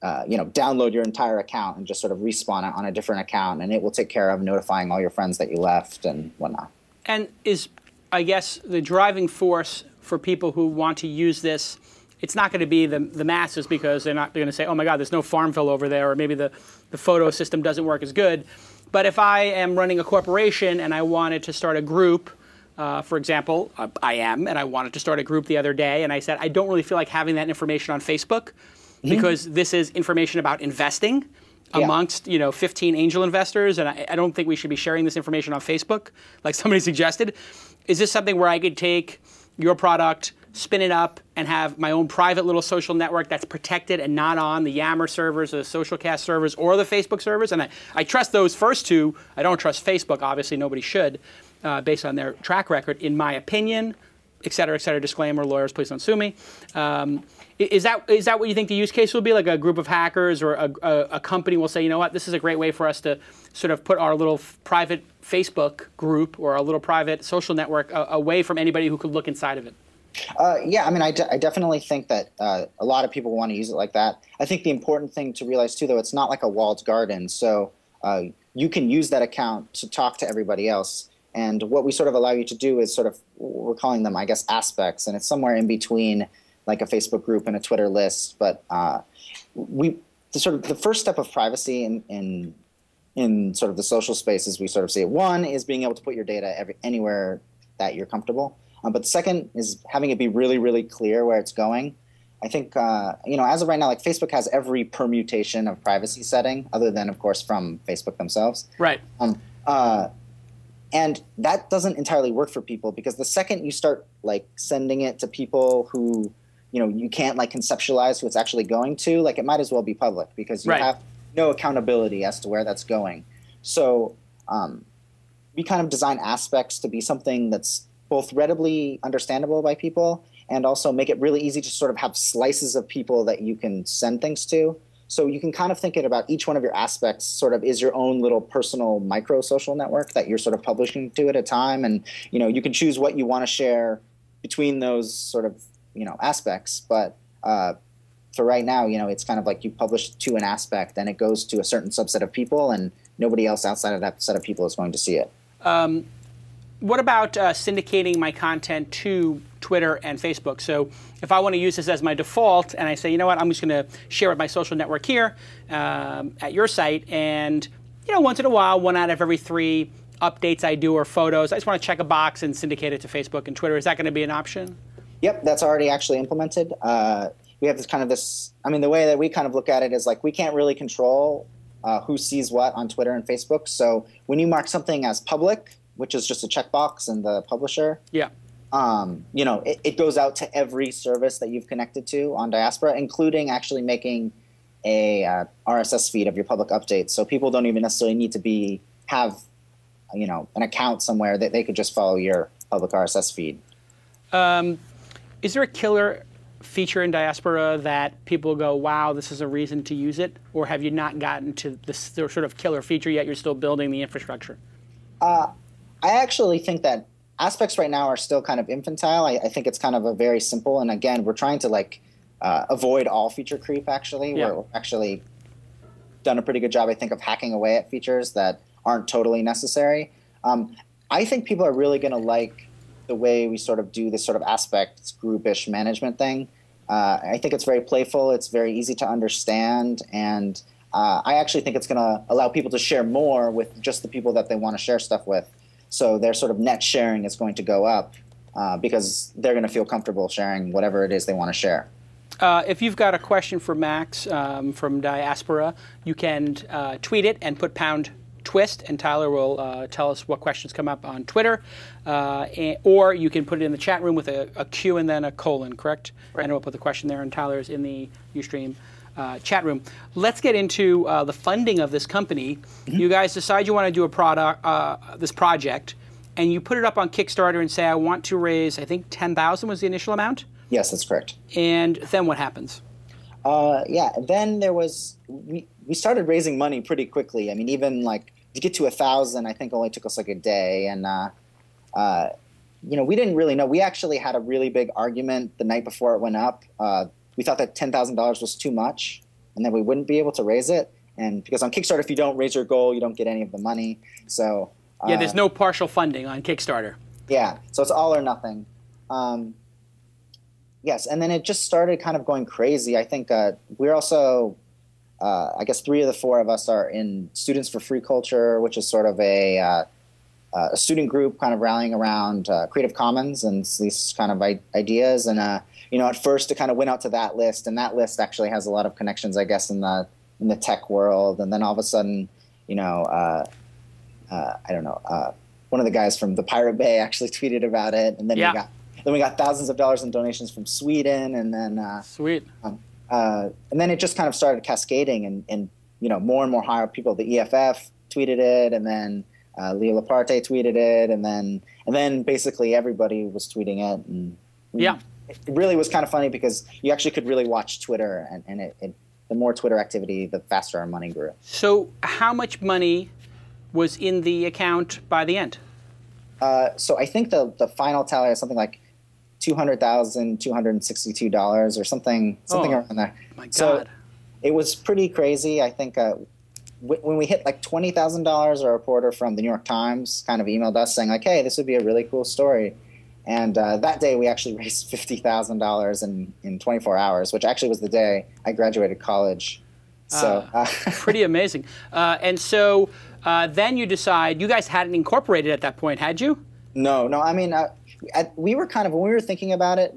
download your entire account and just sort of respawn it on a different account, and it will take care of notifying all your friends that you left and whatnot. And is, I guess, the driving force for people who want to use this, it's not going to be the masses, because they're going to say, oh my God, there's no Farmville over there, or maybe the photo system doesn't work as good. But if I am running a corporation and I wanted to start a group, for example, I am, and I wanted to start a group the other day, and I said, I don't really feel like having that information on Facebook, because this is information about investing amongst 15 angel investors, and I don't think we should be sharing this information on Facebook, like somebody suggested. Is this something where I could take your product, spin it up, and have my own private little social network that's protected and not on the Yammer servers or the Socialcast servers or the Facebook servers? And I trust those first two. I don't trust Facebook. Obviously, nobody should, based on their track record. In my opinion, et cetera, disclaimer, lawyers, please don't sue me. Is that what you think the use case will be? Like a group of hackers or a company will say, you know what, this is a great way for us to sort of put our little private Facebook group or our little private social network away from anybody who could look inside of it? Yeah, I mean, I definitely think that a lot of people want to use it like that. I think the important thing to realize, too, though, it's not like a walled garden. So you can use that account to talk to everybody else. And what we sort of allow you to do is sort of, we're calling them, I guess, aspects. And it's somewhere in between like a Facebook group and a Twitter list. But the first step of privacy in sort of the social spaces, we sort of say, one is being able to put your data anywhere that you're comfortable. But the second is having it be really, really clear where it's going. I think, as of right now, like Facebook has every permutation of privacy setting, other than, of course, from Facebook themselves. Right. And that doesn't entirely work for people, because the second you start like sending it to people who, you can't like conceptualize who it's actually going to, like it might as well be public, because you have no accountability as to where that's going. So we kind of design aspects to be something that's both readily understandable by people and also make it really easy to sort of have slices of people that you can send things to. So you can kind of think it about each one of your aspects sort of is your own little personal micro social network that you're sort of publishing to at a time. And, you can choose what you want to share between those sort of, aspects. But for right now, it's kind of like you publish to an aspect and it goes to a certain subset of people and nobody else outside of that set of people is going to see it. What about syndicating my content to Twitter and Facebook? So if I want to use this as my default and I say, you know what, I'm just going to share with my social network here at your site, and once in a while, 1 out of every 3 updates I do or photos, I just want to check a box and syndicate it to Facebook and Twitter. Is that going to be an option? Yep, that's already actually implemented. We have the way that we kind of look at it is like we can't really control who sees what on Twitter and Facebook. So when you mark something as public, which is just a checkbox in the publisher, it goes out to every service that you've connected to on Diaspora, including actually making a RSS feed of your public updates. So people don't even necessarily need to have an account somewhere that they could just follow your public RSS feed. Is there a killer feature in Diaspora that people go, wow, this is a reason to use it? Or have you not gotten to this sort of killer feature yet? You're still building the infrastructure? I actually think that aspects right now are still kind of infantile. I think it's kind of a very simple, and again, we're trying to avoid all feature creep, actually. Yeah. We're actually done a pretty good job, I think, of hacking away at features that aren't totally necessary. I think people are really going to like the way we sort of do this sort of aspects groupish management thing. I think it's very playful. It's very easy to understand, and I actually think it's going to allow people to share more with just the people that they want to share stuff with. So their sort of net sharing is going to go up because they're going to feel comfortable sharing whatever it is they want to share. If you've got a question for Max from Diaspora, you can tweet it and put #twist, and Tyler will tell us what questions come up on Twitter. Or you can put it in the chat room with a Q and then a colon, correct? Right. And we'll put the question there, and Tyler's in the Ustream chat room. Let's get into the funding of this company. Mm-hmm. You guys decide you want to do this project, and you put it up on Kickstarter and say, I want to raise, I think $10,000 was the initial amount? Yes, that's correct. And then what happens? Then there was, we started raising money pretty quickly. I mean, even to get to 1,000, I think only took us a day. And, we didn't really know. We actually had a really big argument the night before it went up. We thought that $10,000 was too much and that we wouldn't be able to raise it. And because on Kickstarter, if you don't raise your goal, you don't get any of the money. So there's no partial funding on Kickstarter. Yeah, so it's all or nothing. Yes, and then it just started kind of going crazy. I think we're also, I guess 3 of the 4 of us are in Students for Free Culture, which is sort of a student group kind of rallying around Creative Commons and these kind of ideas. And, at first it kind of went out to that list, and that list actually has a lot of connections, I guess, in the tech world. And then all of a sudden, I don't know, one of the guys from the Pirate Bay actually tweeted about it. And then we got thousands of dollars in donations from Sweden, and then sweet. And then it just kind of started cascading, and more and more higher people. The EFF tweeted it, and then Leo Laparte tweeted it, and then And then basically everybody was tweeting it, and Yeah. it really was kind of funny because you actually could really watch Twitter, and the more Twitter activity, the faster our money grew. So how much money was in the account by the end? So I think the final tally is something like $200,262 or something around there. My God. So it was pretty crazy. I think when we hit like $20,000, a reporter from the New York Times kind of emailed us saying like, hey, this would be a really cool story. And that day we actually raised $50,000 in 24 hours, which actually was the day I graduated college. So pretty amazing. And so then you decide, you guys hadn't incorporated at that point, had you? No. I mean, we were kind of, when we were thinking about it,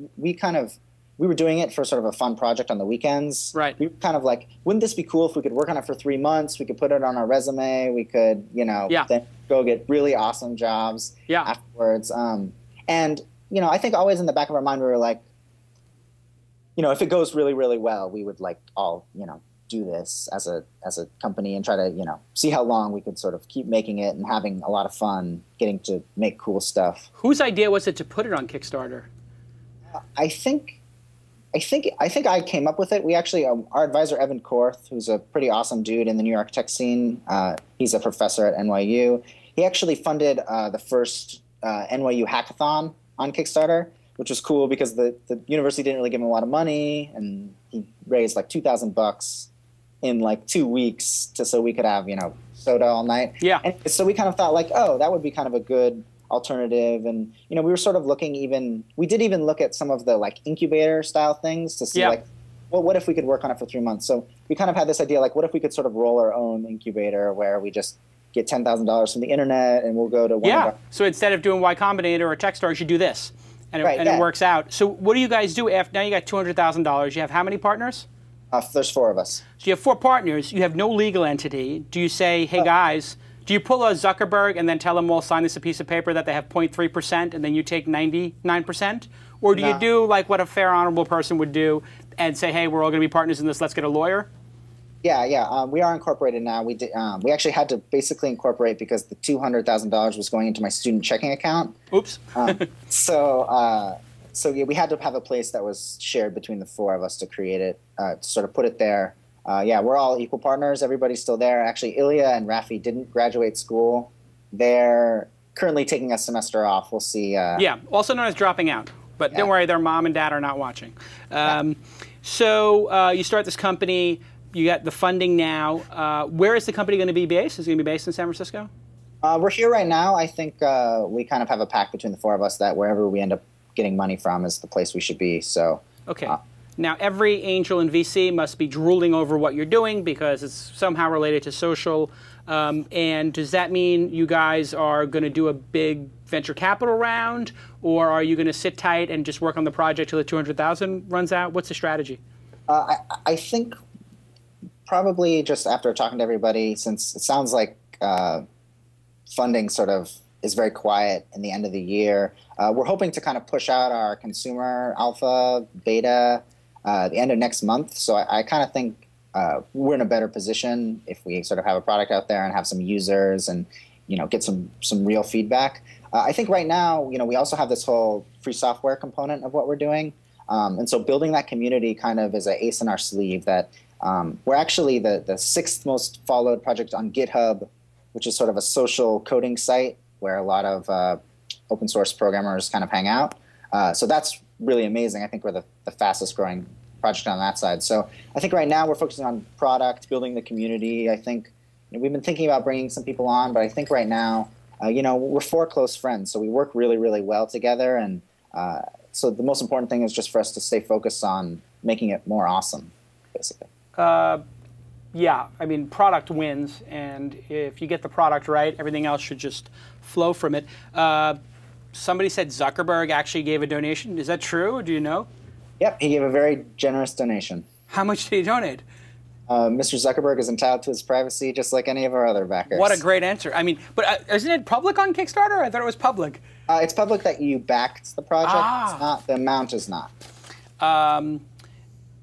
we were doing it for sort of a fun project on the weekends. Right. We were kind of like, wouldn't this be cool if we could work on it for 3 months? We could put it on our resume. We could, then go get really awesome jobs afterwards. And, I think always in the back of our mind, we were like, if it goes really, really well, we would like all, do this as a company and try to, see how long we could sort of keep making it and having a lot of fun getting to make cool stuff. Whose idea was it to put it on Kickstarter? I think I came up with it. We actually, our advisor, Evan Korth, who's a pretty awesome dude in the New York tech scene, he's a professor at NYU. He actually funded the first NYU hackathon on Kickstarter, which was cool because the university didn't really give him a lot of money, and he raised like $2,000 in like 2 weeks so we could have, soda all night. Yeah. And so we kind of thought like, oh, that would be kind of a good alternative. And, we were sort of looking we did even look at some of the like incubator style things to see like, well, what if we could work on it for 3 months? So we kind of had this idea, like, what if we could sort of roll our own incubator where we just get $10,000 from the internet and we'll go to one of our... So instead of doing Y Combinator or Techstars, you do this. And it works out. So what do you guys do after, now you got $200,000. You have how many partners? There's 4 of us. So you have 4 partners. You have no legal entity. Do you say, hey guys, do you pull a Zuckerberg and then tell them all sign this a piece of paper that they have 0.3% and then you take 99%? Or do you do like what a fair, honorable person would do and say, hey, we're all going to be partners in this, let's get a lawyer? Yeah. We are incorporated now. We actually had to basically incorporate because the $200,000 was going into my student checking account. Oops. So we had to have a place that was shared between the 4 of us to create it, to sort of put it there. We're all equal partners. Everybody's still there. Actually, Ilya and Rafi didn't graduate school. They're currently taking a semester off. We'll see. Also known as dropping out. But don't worry, their mom and dad are not watching. So you start this company. You got the funding now. Where is the company going to be based? Is it going to be based in San Francisco? We're here right now. I think we kind of have a pact between the 4 of us that wherever we end up getting money from is the place we should be. So okay. Now, every angel in VC must be drooling over what you're doing because it's somehow related to social. And does that mean you guys are going to do a big venture capital round, or are you going to sit tight and just work on the project till the $200,000 runs out? What's the strategy? I think probably just after talking to everybody, since it sounds like funding sort of is very quiet in the end of the year, we're hoping to kind of push out our consumer alpha, beta, the end of next month. So I kind of think we're in a better position if we sort of have a product out there and have some users and get some real feedback. I think right now we also have this whole free software component of what we're doing, and so building that community kind of is an ace in our sleeve. That we're actually the 6th most followed project on GitHub, which is sort of a social coding site where a lot of open source programmers kind of hang out. So that's really amazing. I think we're the fastest growing project on that side. So I think right now we're focusing on product, building the community. I think we've been thinking about bringing some people on, but I think right now, we're 4 close friends. So we work really, really well together. And so the most important thing is just for us to stay focused on making it more awesome, basically. Yeah, I mean, product wins, and if you get the product right, everything else should just flow from it. Somebody said Zuckerberg actually gave a donation. Is that true? Do you know? Yep, he gave a very generous donation. How much did he donate? Mr. Zuckerberg is entitled to his privacy just like any of our other backers. What a great answer. I mean, but isn't it public on Kickstarter? I thought it was public. It's public that you backed the project. It's not, the amount is not.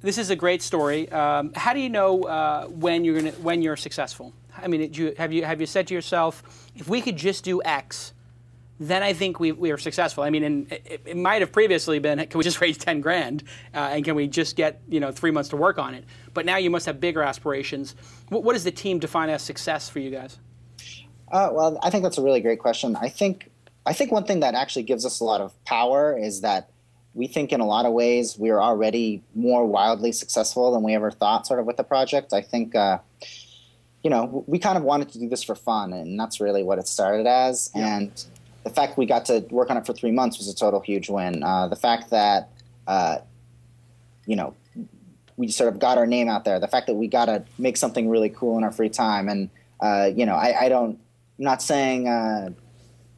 This is a great story. How do you know when you're successful? I mean, have you said to yourself, if we could just do X, then I think we are successful. I mean, and it might have previously been, can we just raise 10 grand and can we just get 3 months to work on it? But now you must have bigger aspirations. What does the team define as success for you guys? Well, I think that's a really great question. I think one thing that actually gives us a lot of power is that we think in a lot of ways we are already more wildly successful than we ever thought sort of with the project. I think, we kind of wanted to do this for fun, and that's really what it started as. Yeah. And the fact we got to work on it for 3 months was a total huge win. The fact that, we sort of got our name out there, the fact that we got to make something really cool in our free time. And, I'm not saying,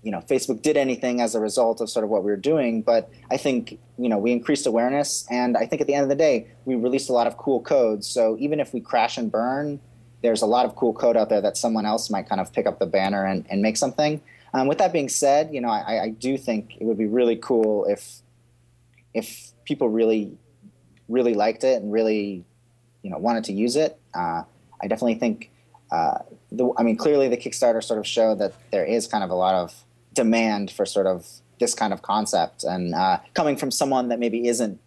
Facebook did anything as a result of sort of what we were doing, but I think, we increased awareness. And I think at the end of the day, we released a lot of cool codes. So even if we crash and burn, there's a lot of cool code out there that someone else might kind of pick up the banner and make something. With that being said, I do think it would be really cool if people really, really liked it and really, wanted to use it. I definitely think, clearly the Kickstarter sort of showed that there is kind of a lot of demand for sort of this kind of concept, and coming from someone that maybe isn't,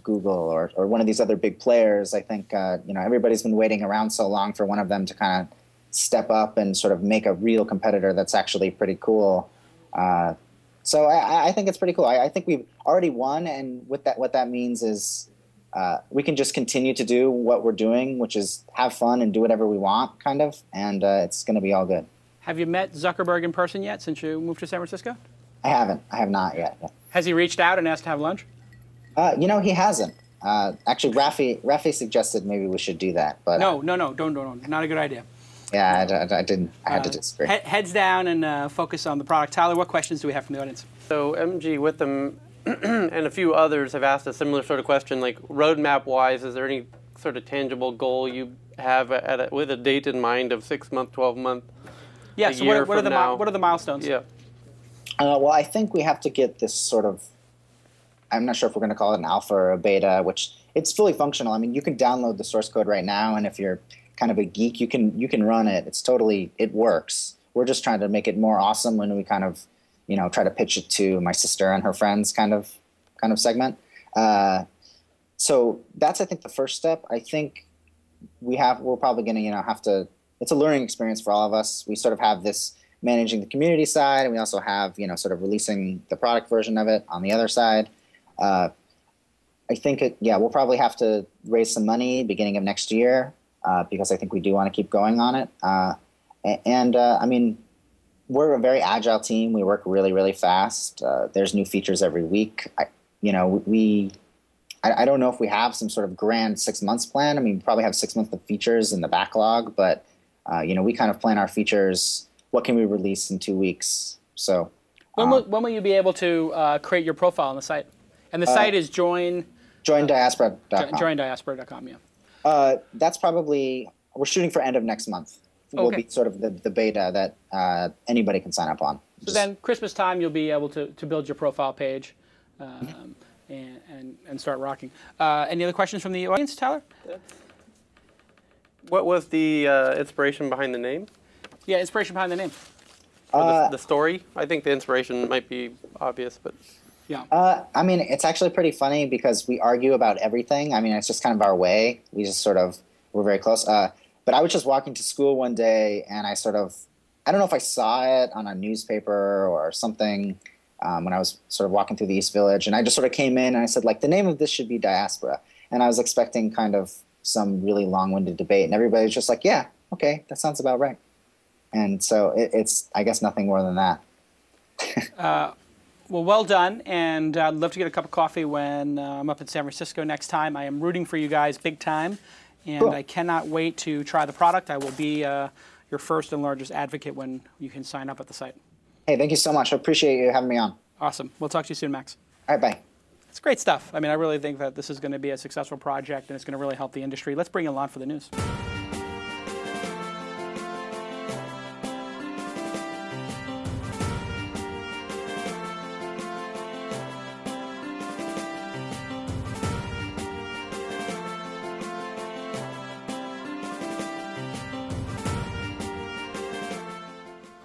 Google or one of these other big players. I think, everybody's been waiting around so long for one of them to kind of step up and sort of make a real competitor that's actually pretty cool. So I think it's pretty cool. I think we've already won, and what that means is we can just continue to do what we're doing, which is have fun and do whatever we want, kind of, and it's going to be all good. Have you met Zuckerberg in person yet since you moved to San Francisco? I haven't. I have not yet. Yeah. Has he reached out and asked to have lunch? He hasn't. Actually, Rafi suggested maybe we should do that, but no, don't. Not a good idea. Yeah, I didn't. I had to disagree. Heads down and focus on the product. Tyler, what questions do we have from the audience? So MG with them and a few others have asked a similar sort of question, like roadmap-wise, is there any sort of tangible goal you have with a date in mind of 6 month, 12 month? Yeah. So what are the milestones? Yeah. Well, I think we have to get this sort of. I'm not sure if we're going to call it an alpha or a beta, which it's fully functional. I mean, you can download the source code right now, and if you're kind of a geek, you can run it. It works. We're just trying to make it more awesome when we kind of, try to pitch it to my sister and her friends kind of segment. So that's, I think, the first step. I think we're probably going to, have to, it's a learning experience for all of us. We sort of have this managing the community side, and we also have, sort of releasing the product version of it on the other side. I think we'll probably have to raise some money beginning of next year because I think we do want to keep going on it. We're a very agile team. We work really, really fast. There's new features every week. I don't know if we have some sort of grand 6 months plan. I mean, we probably have 6 months of features in the backlog, but we kind of plan our features. What can we release in 2 weeks? So when will you be able to create your profile on the site? And the site is joindiaspora.com. Joindiaspora.com, yeah. That's probably, we're shooting for end of next month. Will be sort of the beta that anybody can sign up on. So then Christmas time, you'll be able to build your profile page and start rocking. Any other questions from the audience, Tyler? What was the inspiration behind the name? Yeah, inspiration behind the name. The story? I think the inspiration might be obvious, but... Yeah. It's actually pretty funny because we argue about everything. I mean, it's just kind of our way. We just we're very close. But I was just walking to school one day, and I don't know if I saw it on a newspaper or something when I was sort of walking through the East Village, and I just sort of came in and I said, the name of this should be Diaspora. And I was expecting kind of some really long-winded debate, and everybody was just like, yeah, okay, that sounds about right. And so it's, I guess, nothing more than that. Well done, and I'd love to get a cup of coffee when I'm up in San Francisco next time. I am rooting for you guys big time, and cool. I cannot wait to try the product. I will be your first and largest advocate when you can sign up at the site. Hey, thank you so much. I appreciate you having me on. Awesome. We'll talk to you soon, Max. All right, bye. It's great stuff. I mean, I really think that this is going to be a successful project, and it's going to really help the industry. Let's bring Alon for the news.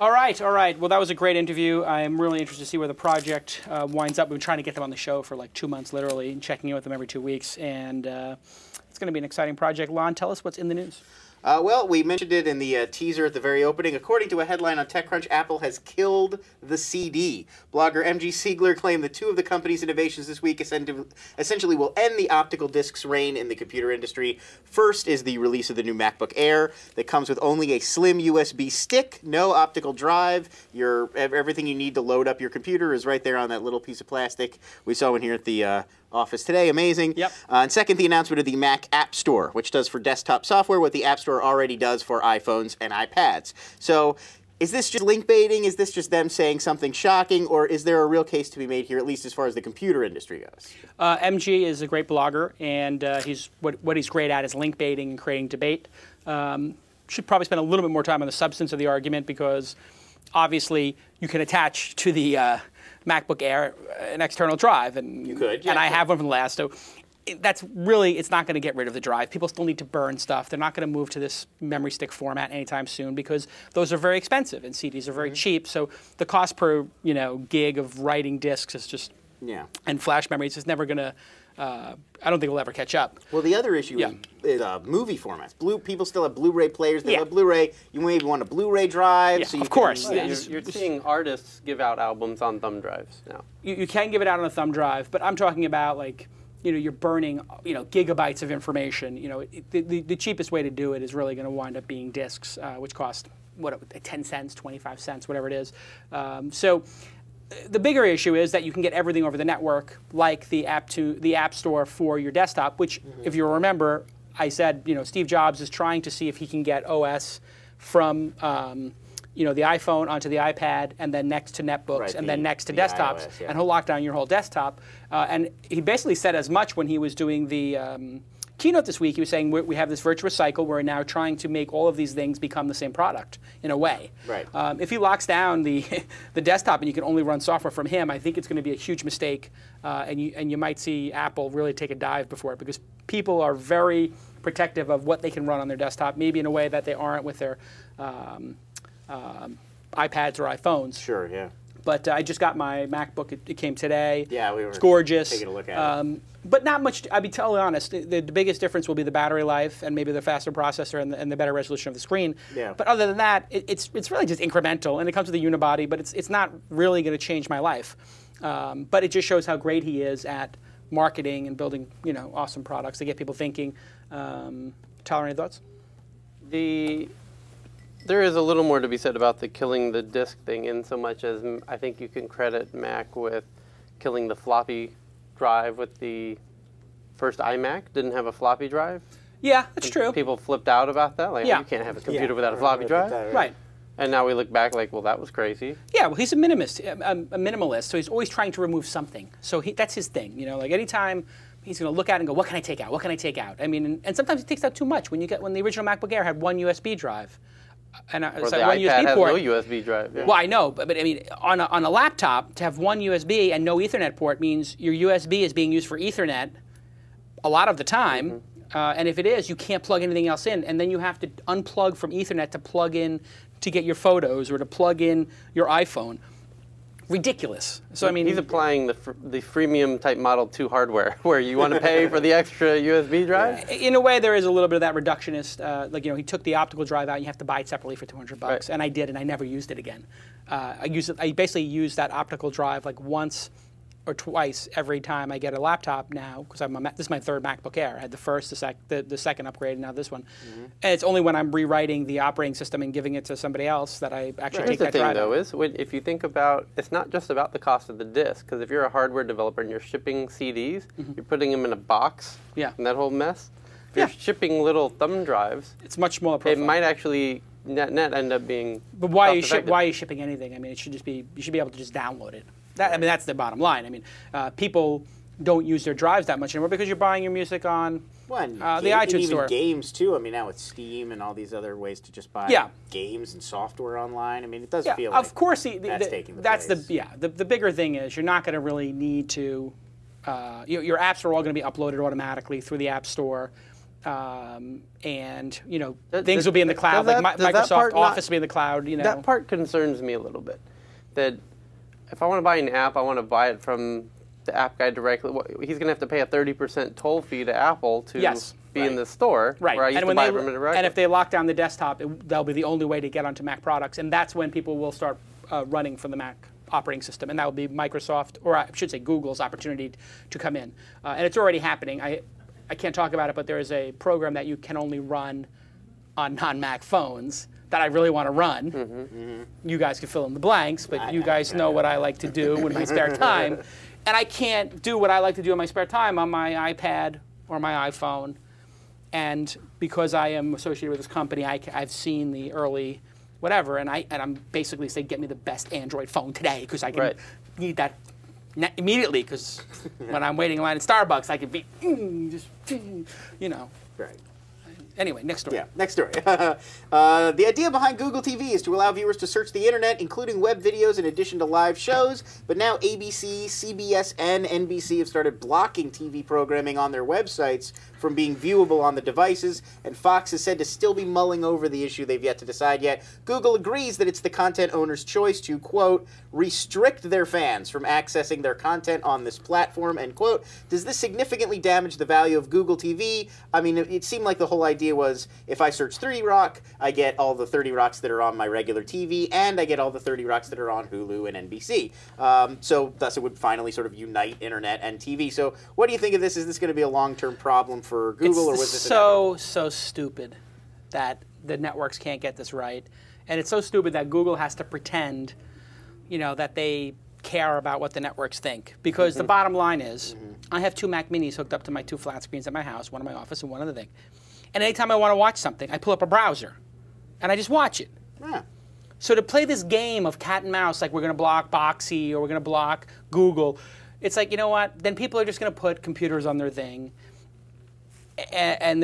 All right, all right. Well, that was a great interview. I am really interested to see where the project winds up. We've been trying to get them on the show for like 2 months, literally, and checking in with them every 2 weeks. And it's going to be an exciting project. Lon, tell us what's in the news. Well, we mentioned it in the teaser at the very opening. According to a headline on TechCrunch, Apple has killed the CD. Blogger MG Siegler claimed that 2 of the company's innovations this week essentially will end the optical disc's reign in the computer industry. First is the release of the new MacBook Air that comes with only a slim USB stick, no optical drive. Everything you need to load up your computer is right there on that little piece of plastic. We saw one here at the office today. Amazing. Yep. And second, the announcement of the Mac App Store, which does for desktop software what the App Store already does for iPhones and iPads. So is this just link baiting? Is this just them saying something shocking? Or is there a real case to be made here, at least as far as the computer industry goes? MG is a great blogger, and what he's great at is link baiting and creating debate. Should probably spend a little bit more time on the substance of the argument, because obviously you can attach to the MacBook Air an external drive, and you could, yeah, and I have one from the last. So that's really, it's not going to get rid of the drive. People still need to burn stuff. They're not going to move to this memory stick format anytime soon, because those are very expensive and CDs are very cheap. So the cost per gig of writing disks is just and flash memory is just never going to. I don't think we'll ever catch up. Well, the other issue is movie formats. People still have Blu-ray players. They have Blu-ray. You maybe want a Blu-ray drive. Yeah, so you of course. You're seeing artists give out albums on thumb drives now. You can give it out on a thumb drive, but I'm talking about like, you're burning, gigabytes of information. The cheapest way to do it is really going to wind up being disks, which cost 10 cents, 25 cents, whatever it is. So the bigger issue is that you can get everything over the network, like the App Store for your desktop, which, if you remember, I said, Steve Jobs is trying to see if he can get OS from the iPhone onto the iPad, and then next to netbooks, and then next to desktops, iOS, and he'll lock down your whole desktop. And he basically said as much when he was doing the keynote this week. He was saying we have this virtuous cycle. We're now trying to make all of these things become the same product in a way. Right. If he locks down the desktop and you can only run software from him, I think it's going to be a huge mistake, and you might see Apple really take a dive before it, because people are very protective of what they can run on their desktop, maybe in a way that they aren't with their iPads or iPhones. Sure, yeah. But I just got my MacBook. It came today. Yeah, we were it's gorgeous. taking a look at it. But not much. I'll be totally honest. The biggest difference will be the battery life and maybe the faster processor and the better resolution of the screen. Yeah. But other than that, it's really just incremental, and it comes with a unibody. But it's not really going to change my life. But it just shows how great he is at marketing and building awesome products to get people thinking. Tyler, any thoughts? There is a little more to be said about the killing the disk thing, in so much as I think you can credit Mac with killing the floppy drive with the first iMac. Didn't have a floppy drive. Yeah, that's true. People flipped out about that. Like, you can't have a computer without a floppy drive. Right. And now we look back like, well, that was crazy. Yeah, well, he's a minimalist, so he's always trying to remove something. So that's his thing. Like anytime he's going to look at it and go, what can I take out? What can I take out? I mean, and sometimes he takes out too much. When the original MacBook Air had one USB drive. And or so the one iPad USB has port. no USB drive. Yeah. Well, I know, but I mean, on a laptop, to have one USB and no Ethernet port means your USB is being used for Ethernet a lot of the time. And if it is, you can't plug anything else in. And then you have to unplug from Ethernet to plug in to get your photos or to plug in your iPhone. Ridiculous. So I mean, he's applying the freemium type Model 2 hardware, where you want to pay for the extra USB drive. In a way, there is a little bit of that reductionist. He took the optical drive out. You have to buy it separately for $200, right. And I did, and I never used it again. I basically use that optical drive like once or twice every time I get a laptop now, because this is my third MacBook Air. I had the first, the second upgrade, and now this one. And it's only when I'm rewriting the operating system and giving it to somebody else that I actually take that drive out. Here's the thing, though, is if you think about, it's not just about the cost of the disk, because if you're a hardware developer and you're shipping CDs, you're putting them in a box, and that whole mess. If you're shipping little thumb drives, it's much smaller profile. It might actually net end up being. But why are you shipping anything? I mean, you should be able to just download it. I mean, that's the bottom line. I mean, people don't use their drives that much anymore because you're buying your music on the iTunes store. And even games, too. I mean, now with Steam and all these other ways to just buy games and software online. I mean, it does feel like of course, that's taking the place. The bigger thing is you're not going to really need to, your apps are all going to be uploaded automatically through the App Store. and things will be in the cloud, like Microsoft Office will be in the cloud. That part concerns me a little bit. That if I want to buy an app, I want to buy it from the app guy directly. He's going to have to pay a 30% toll fee to Apple to be in the store. Right. Where I used to buy from it directly. And if they lock down the desktop, that'll be the only way to get onto Mac products, and that's when people will start running from the Mac operating system, and that will be Microsoft, or I should say Google's opportunity to come in. And it's already happening. I can't talk about it, but there is a program that you can only run on non-Mac phones that I really want to run. You guys can fill in the blanks, but you guys know what I like to do in my spare time. And I can't do what I like to do in my spare time on my iPad or my iPhone. And because I am associated with this company, I've seen the early whatever, and I'm basically saying, get me the best Android phone today, because I can need that immediately, because when I'm waiting in line at Starbucks, I can be just, Right. Anyway, next story. Yeah, next story. The idea behind Google TV is to allow viewers to search the internet, including web videos in addition to live shows. But now ABC, CBS, and NBC have started blocking TV programming on their websites from being viewable on the devices, and Fox is said to still be mulling over the issue. They've yet to decide yet. Google agrees that it's the content owner's choice to, quote, restrict their fans from accessing their content on this platform, end quote. Does this significantly damage the value of Google TV? I mean, it seemed like the whole idea was, if I search 30 Rock, I get all the 30 Rocks that are on my regular TV, and I get all the 30 Rocks that are on Hulu and NBC. So thus it would finally sort of unite internet and TV. So what do you think of this? Is this going to be a long-term problem for Google, or was this so stupid that the networks can't get this right? And it's so stupid that Google has to pretend, that they care about what the networks think. Because the bottom line is, I have 2 Mac Minis hooked up to my 2 flat screens at my house, one in my office and one in the thing. And anytime I want to watch something, I pull up a browser, and I just watch it. Yeah. So to play this game of cat and mouse, like we're going to block Boxy or we're going to block Google, it's like, you know what? Then people are just going to put computers on their thing, and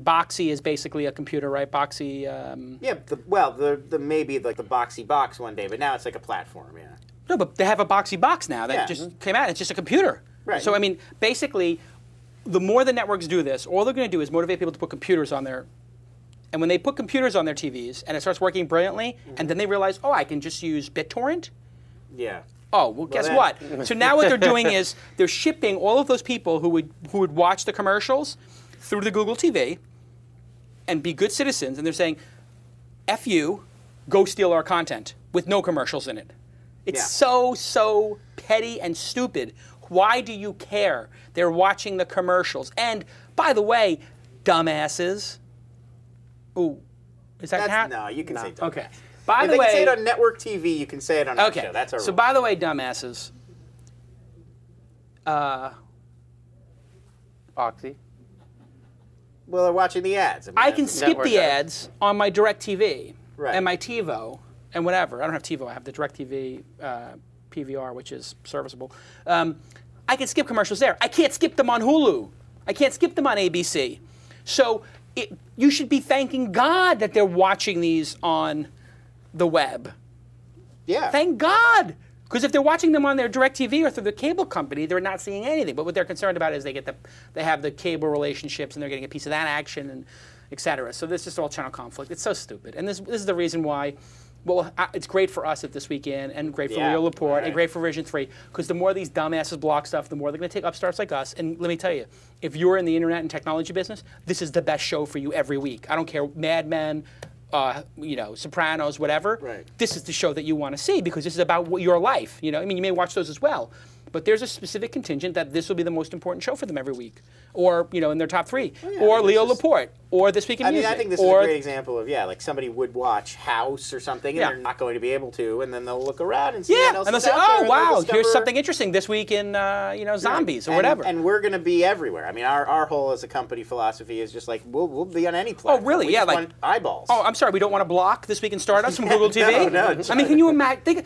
Boxy is basically a computer, right? Boxy. The maybe like the Boxy box one day, but now it's like a platform. Yeah. No, but they have a Boxy box now that just came out. It's just a computer. Right. So I mean, basically, the more the networks do this, all they're going to do is motivate people to put computers on their. And when they put computers on their TVs and it starts working brilliantly, and then they realize, oh, I can just use BitTorrent. Yeah. Oh, well, guess what? So now what they're doing is they're shipping all of those people who would watch the commercials through the Google TV and be good citizens, and they're saying, F you, go steal our content with no commercials in it. It's so petty and stupid. Why do you care? They're watching the commercials. And, by the way, dumbasses. Ooh, is that cat? No, you can say dumbasses. Okay. By if the they way, can say it on network TV, you can say it on our show. That's our so rule. by the way, dumbasses. Boxy. Well, they're watching the ads. I can skip the ads on my DirecTV and my TiVo and whatever. I don't have TiVo. I have the DirecTV PVR, which is serviceable. I can skip commercials there. I can't skip them on Hulu. I can't skip them on ABC. So you should be thanking God that they're watching these on the web. Yeah. Thank God. Because if they're watching them on their DirecTV or through the cable company, they're not seeing anything. But what they're concerned about is they have the cable relationships and they're getting a piece of that action, and et cetera. So this is all channel conflict. It's so stupid. And this is the reason why, well, it's great for us at This Week In, and great for Real Report, and great for Vision 3. Because the more these dumbasses block stuff, the more they're going to take upstarts like us. And let me tell you, if you're in the internet and technology business, this is the best show for you every week. I don't care, Mad Men, Sopranos, whatever. Right. This is the show that you want to see, because this is about your life. I mean, you may watch those as well, but there's a specific contingent that this will be the most important show for them every week, or in their top 3, or Leo Laporte, or This Week in Music. I think this is a great example of like somebody would watch House or something, and they're not going to be able to, and then they'll look around and see what else and they'll is say, out there, oh wow, discover... here's something interesting this week in zombies or whatever. And we're going to be everywhere. I mean, our whole as a company philosophy is just like we'll be on any platform. Oh really? We just want eyeballs. Oh, I'm sorry, we don't want to block This Week in Stardust from Google TV. No. I mean, can you imagine?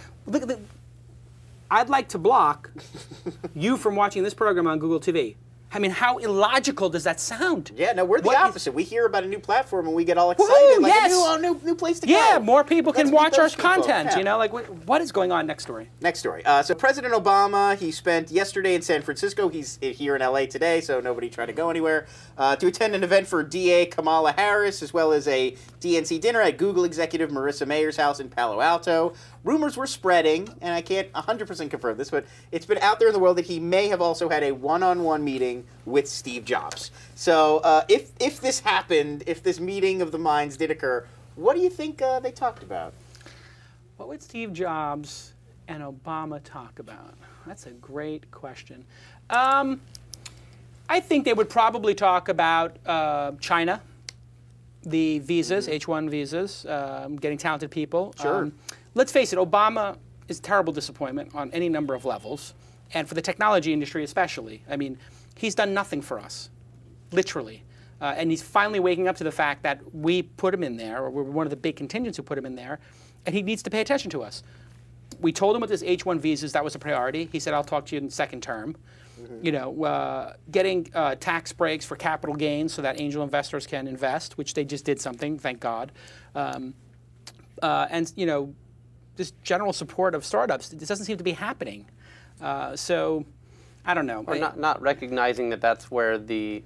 I'd like to block you from watching this program on Google TV. I mean, how illogical does that sound? Yeah, no, we're the What is- opposite. We hear about a new platform and we get all excited, Woohoo, like yes. a new place to go. Yeah, more people can Let's watch meet our those people. content. Yeah. You know, like what is going on? Next story. Next story. So President Obama, he spent yesterday in San Francisco. He's here in LA today, so nobody tried to go anywhere, to attend an event for DA Kamala Harris, as well as a DNC dinner at Google executive Marissa Mayer's house in Palo Alto. Rumors were spreading, and I can't 100% confirm this, but it's been out there in the world that he may have also had a one-on-one meeting with Steve Jobs. So if this happened, if this meeting of the minds did occur, what do you think they talked about? What would Steve Jobs and Obama talk about? That's a great question. I think they would probably talk about China, the visas, H-1 visas, getting talented people. Sure. Let's face it, Obama is a terrible disappointment on any number of levels, and for the technology industry especially. I mean, he's done nothing for us, literally. And he's finally waking up to the fact that we put him in there, or we're one of the big contingents who put him in there, and he needs to pay attention to us. We told him with his H-1 visas that was a priority. He said, I'll talk to you in the second term. You know, getting tax breaks for capital gains so that angel investors can invest, which they just did something, thank God. And, you know, this general support of startups, this doesn't seem to be happening. So, I don't know. Or not recognizing that that's where the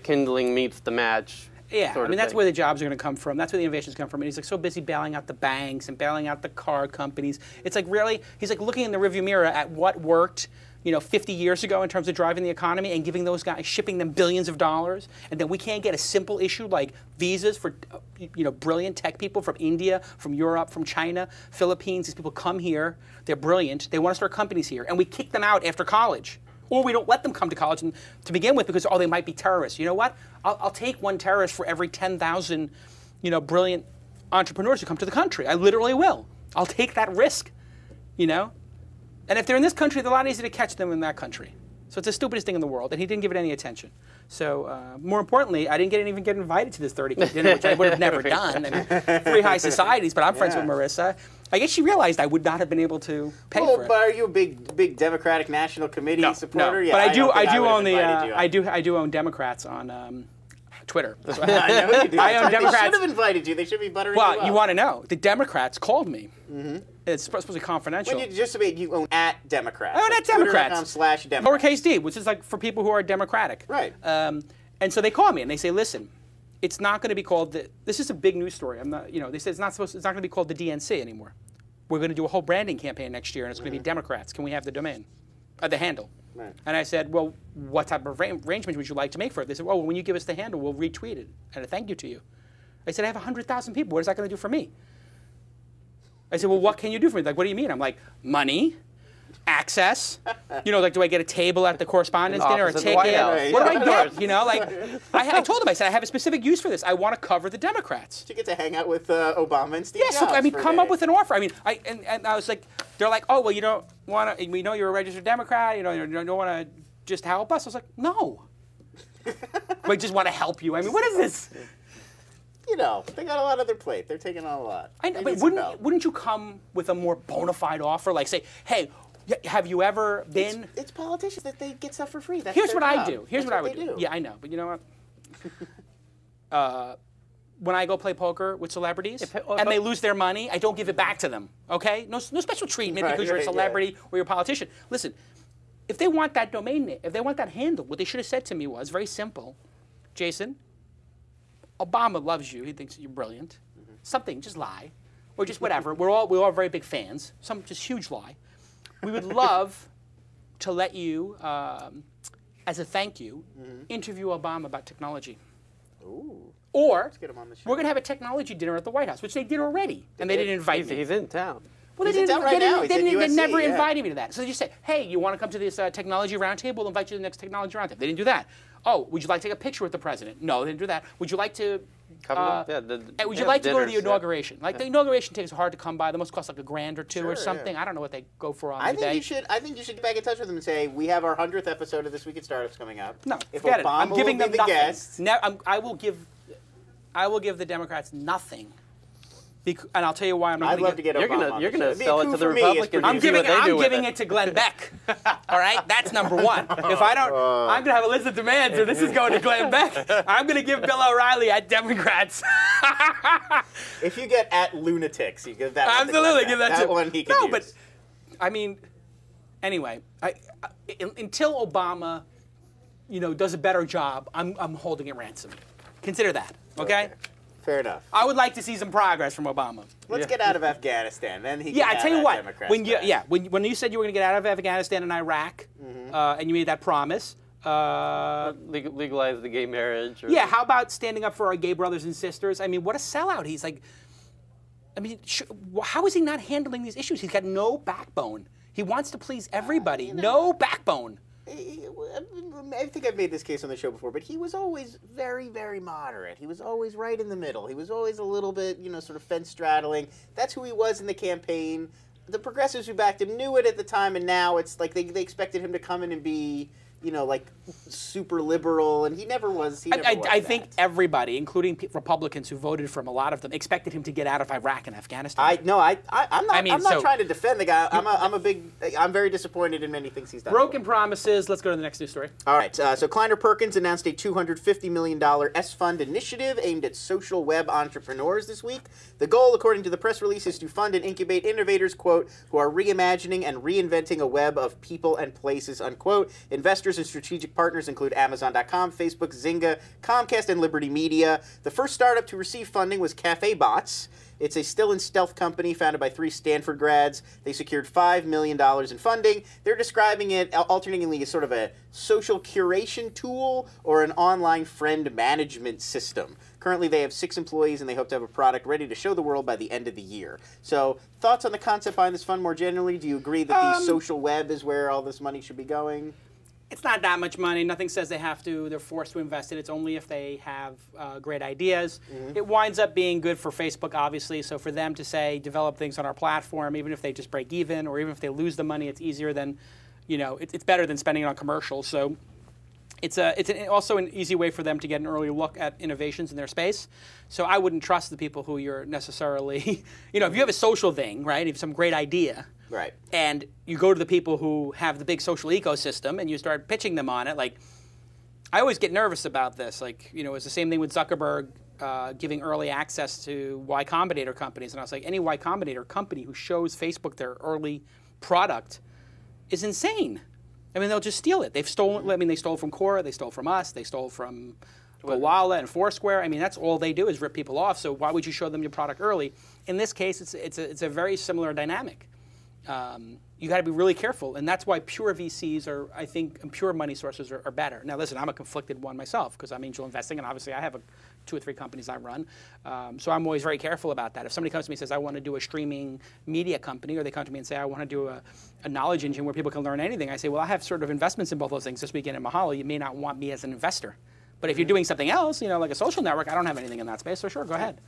kindling meets the match. Yeah, sort I of mean, that's thing. where the jobs are going to come from. That's where the innovations come from. And he's like so busy bailing out the banks and bailing out the car companies. It's like really, he's like looking in the rearview mirror at what worked, you know, 50 years ago in terms of driving the economy and giving those guys, shipping them billions of dollars. And then we can't get a simple issue like visas for, you know, brilliant tech people from India, from Europe, from China, Philippines. These people come here, they're brilliant, they want to start companies here, and we kick them out after college. Or we don't let them come to college to begin with because, oh, they might be terrorists. You know what? I'll take one terrorist for every 10,000, you know, brilliant entrepreneurs who come to the country. I literally will. I'll take that risk, you know? And if they're in this country, it's a lot easier to catch them in that country. So it's the stupidest thing in the world, and he didn't give it any attention. So more importantly, I didn't even get invited to this 30K dinner, which I would have never done. I mean, three high societies, but I'm friends with Marissa. I guess she realized I would not have been able to pay for it. But are you a big Democratic National Committee supporter? No, Yeah, but I do own Democrats on Twitter. I know you do. I own Democrats. They should have invited you. They should be buttering you up. Well, you want to know? The Democrats called me. It's supposed to be confidential. When you own at Democrats. I own at Democrats. Twitter.com/Democrats. Lowercase d, which is like for people who are Democratic. Right. And so they call me and they say, listen, it's not going to be called this is a big news story. I'm not, you know, they said it's not going to be called the DNC anymore. We're going to do a whole branding campaign next year, and it's going to be Democrats. Can we have the domain, the handle? Right. And I said, well, what type of arrangement would you like to make for it? They said, well, when you give us the handle, we'll retweet it and a thank you to you. I said, I have 100,000 people. What is that going to do for me? I said, well, what can you do for me? Like, what do you mean? I'm like, money, access. You know, like, do I get a table at the correspondence dinner, a office at the ticket? White House. What do I get? You know, like, I told him, I said, I have a specific use for this. I want to cover the Democrats. Did you get to hang out with Obama and Steve Yes, Jobs? I mean, for a come day? up with an offer. I mean, and I was like, they're like, oh, well, you don't want to, we know you're a registered Democrat, you know, you don't want to just help us. I was like, no. We just want to help you. I mean, what is this? You know, they got a lot on their plate. They're taking on a lot. I know, They but need some help. wouldn't you come with a more bona fide offer? Like, say, hey, have you ever been? It's politicians that they get stuff for free. That's Here's their what I job. do. Here's That's what I would they do. Yeah, I know, but you know what? When I go play poker with celebrities and they lose their money, I don't give it back to them. Okay? No special treatment Right, because you're a right, celebrity or you're a politician. Listen, if they want that domain name, if they want that handle, what they should have said to me was very simple. Jason, Obama loves you. He thinks you're brilliant. Something, just lie, or just whatever. We're all very big fans. Some just huge lie. We would love to let you, as a thank you, interview Obama about technology. Ooh. Or get him on the show. we're going to have a technology dinner at the White House, which they did already, and they didn't invite me. He's in town. Well, He's they in didn't. town right now. He's at They USC, never yeah. invited me to that. So they just say, "Hey, you want to come to this technology roundtable? We'll invite you to the next technology roundtable." They didn't do that. Oh, would you like to take a picture with the president? No, they didn't do that. Would you like to? Would you like to go to the inauguration? Like the inauguration tickets are hard to come by. They must cost like $1,000 or $2,000 or Sure, something. yeah. I don't know what they go for on I the think day. you should get back in touch with them and say we have our 100th episode of This Week in Startups coming up. No, if forget it. Obama I'm giving will them be the nothing. guest, I will give the Democrats nothing And I'll tell you why I'm not. I'd love to get Obama on You're the gonna show. sell it to the Republicans. I'm See what they do with giving it to Glenn Beck. All right, that's number one. If I don't, I'm gonna have a list of demands, and this is going to Glenn Beck. I'm gonna give Bill O'Reilly at Democrats. If you get at lunatics, you give that. Absolutely, give that to one. He can No, use. but I mean, anyway, until Obama, does a better job, I'm holding it ransom. Consider that, okay? Fair enough. I would like to see some progress from Obama. Let's get out of Afghanistan. Then he. Yeah, I tell you what. Democrats When back. when you said you were going to get out of Afghanistan and Iraq, and you made that promise. Legalize the gay marriage. Or Yeah, how about standing up for our gay brothers and sisters? I mean, what a sellout. He's like, I mean, how is he not handling these issues? He's got no backbone. He wants to please everybody. No backbone. I think I've made this case on the show before, but he was always very, very moderate. He was always right in the middle. He was always a little bit, sort of fence straddling. That's who he was in the campaign. The progressives who backed him knew it at the time, and now it's like they expected him to come in and be, like super liberal, and he never was. I think everybody, including Republicans who voted for him, a lot of them expected him to get out of Iraq and Afghanistan. I'm not trying to defend the guy. I'm very disappointed in many things he's done. Broken promises. Let's go to the next news story. All right. So Kleiner Perkins announced a $250 million S-Fund initiative aimed at social web entrepreneurs this week. The goal, according to the press release, is to fund and incubate innovators, quote, who are reimagining and reinventing a web of people and places, unquote. Investors and strategic partners include Amazon.com, Facebook, Zynga, Comcast, and Liberty Media. The first startup to receive funding was Cafe Bots. It's a still in stealth company founded by 3 Stanford grads. They secured $5 million in funding. They're describing it alternatingly as sort of a social curation tool or an online friend management system. Currently, they have 6 employees, and they hope to have a product ready to show the world by the end of the year. So, thoughts on the concept behind this fund more generally? Do you agree that the social web is where all this money should be going? It's not that much money. Nothing says they have to. They're forced to invest in it. It's only if they have great ideas. It winds up being good for Facebook, obviously. So for them to say, develop things on our platform, even if they just break even or even if they lose the money, it's easier than, it's better than spending it on commercials. So it's also an easy way for them to get an early look at innovations in their space. So I wouldn't trust the people who you're necessarily, if you have a social thing, right, if you have some great idea, right, and you go to the people who have the big social ecosystem and you start pitching them on it, like, I always get nervous about this. Like, it's the same thing with Zuckerberg giving early access to Y Combinator companies. And I was like, any Y Combinator company who shows Facebook their early product is insane. I mean, they'll just steal it. They've stolen. I mean, they stole from Quora, they stole from us, they stole from Gowalla and Foursquare. I mean, that's all they do is rip people off. So why would you show them your product early? In this case, it's a very similar dynamic. You got to be really careful, and that's why pure VCs are, I think, and pure money sources are better. Now, listen, I'm a conflicted one myself because I'm angel investing, and obviously I have 2 or 3 companies I run. So I'm always very careful about that. If somebody comes to me and says, I want to do a streaming media company, or they come to me and say, I want to do a knowledge engine where people can learn anything, I say, well, I have sort of investments in both those things this weekend in Mahalo. You may not want me as an investor. But if you're doing something else, like a social network, I don't have anything in that space, so sure, go ahead.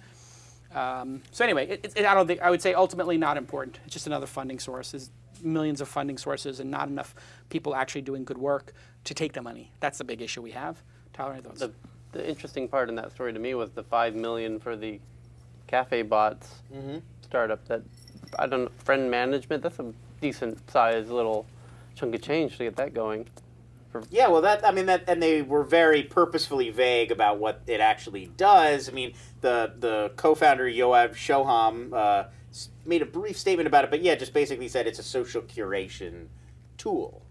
So anyway, I would say ultimately not important. It's just another funding source. There's millions of funding sources and not enough people actually doing good work to take the money. That's the big issue we have. Tyler, any thoughts? The interesting part in that story to me was the $5 million for the Cafe Bots startup. That, I don't know, friend management. That's a decent sized little chunk of change to get that going. Yeah, well, and they were very purposefully vague about what it actually does. I mean, the co-founder Yoav Shoham made a brief statement about it, but yeah, just basically said it's a social curation tool.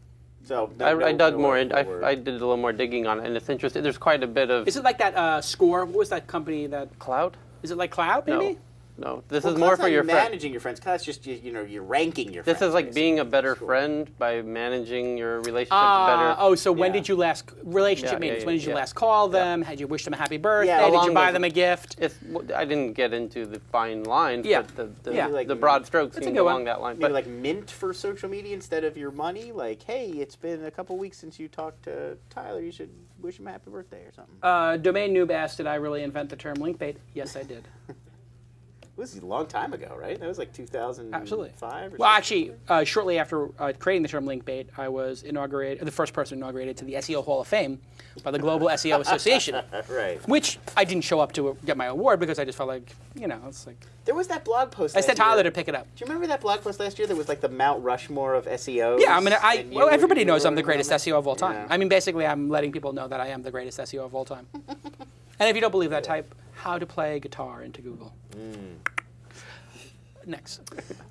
So I dug more in. I did a little more digging on it, and it's interesting. There's quite a bit of. Is it like that Score? What was that company that? Cloud? Is it like Cloud? Maybe. No, this is more for your managing your friends. That's just you're ranking your friends. This is like being a better friend by managing your relationships better. Oh, so when did you last relationship maintenance? When did you last call them? Had you wished them a happy birthday? Did you buy them a gift? I didn't get into the fine lines, but the broad strokes seem along that line. Maybe like mint for social media instead of your money. Like, hey, it's been a couple weeks since you talked to Tyler. You should wish him a happy birthday or something. Domain Noob asked, did I really invent the term link bait? Yes, I did. was a long time ago, right? That was like 2005 Absolutely. or Well, something. actually, shortly after creating the term linkbait, I was the first person inaugurated to the SEO Hall of Fame by the Global SEO Association. Right. Which I didn't show up to get my award because I just felt like, it's like... There was that blog post I last said year. Tyler to pick it up. Do you remember that blog post last year that was like the Mount Rushmore of SEOs? Yeah, I mean, everybody knows I'm the wrote greatest about SEO of all time. Yeah. I mean, basically, I'm letting people know that I am the greatest SEO of all time. And if you don't believe that, type how to play guitar into Google. Next.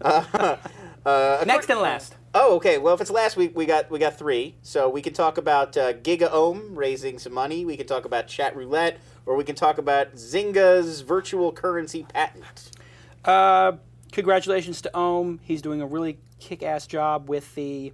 Next and last. Oh, okay. Well, if it's last week, we got three. So we can talk about GigaOM raising some money. We can talk about Chat Roulette, or we can talk about Zynga's virtual currency patent. Congratulations to Ohm. He's doing a really kick-ass job with the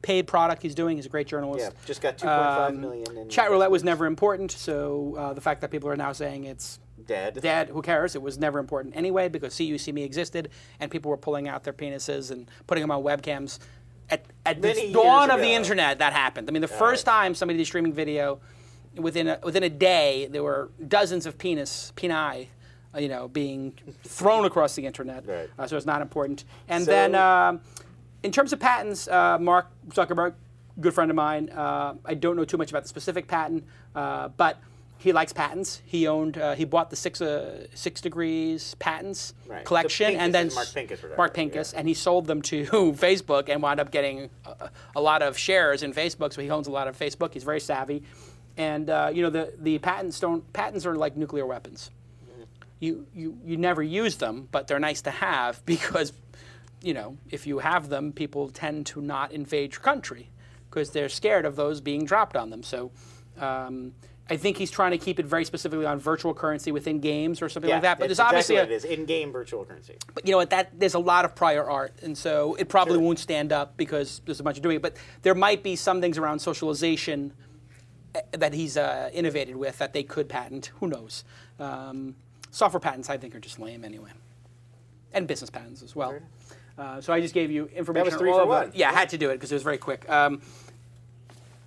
paid product he's doing. He's a great journalist. Yeah, just got 2.5 million. In Chat Roulette was never important, so the fact that people are now saying it's dead, who cares? It was never important anyway because See You See Me existed, and people were pulling out their penises and putting them on webcams. At the dawn of the internet, that happened. I mean, the first time somebody did streaming video, within a day, there were dozens of peni, being thrown across the internet. Right. So it's not important. And then, in terms of patents, Mark Zuckerberg, good friend of mine. I don't know too much about the specific patent, but he likes patents. He bought the 6 Degrees patents collection, and then Mark Pincus, and he sold them to Facebook and wound up getting a lot of shares in Facebook. So he owns a lot of Facebook. He's very savvy, and the patents are like nuclear weapons. You never use them, but they're nice to have because if you have them, people tend to not invade your country because they're scared of those being dropped on them. So. I think he's trying to keep it very specifically on virtual currency within games or something like that. But there's obviously what it is, in-game virtual currency. But you know what? There's a lot of prior art, and so it probably won't stand up because there's a bunch of doing it. But there might be some things around socialization that he's innovated with that they could patent. Who knows? Software patents, I think, are just lame anyway, and business patents as well. So I just gave you information. That was 3 for 1. Yeah, I had to do it because it was very quick.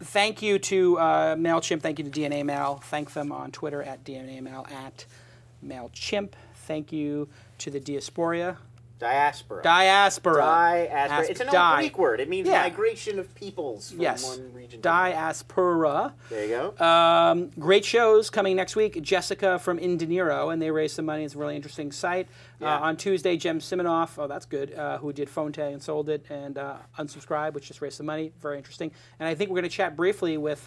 Thank you to MailChimp. Thank you to DNA Mail. Thank them on Twitter at DNA Mail at MailChimp. Thank you to the Diaspora. Diaspora. It's an old Greek word. It means migration of peoples from one region to another. Diaspora. There you go. Great shows coming next week. Jessica from Indeniro, and they raised some money. It's a really interesting site. On Tuesday, Jem Siminoff, that's good, who did Phone Tay and sold it, and Unsubscribe, which just raised some money. Very interesting. And I think we're going to chat briefly with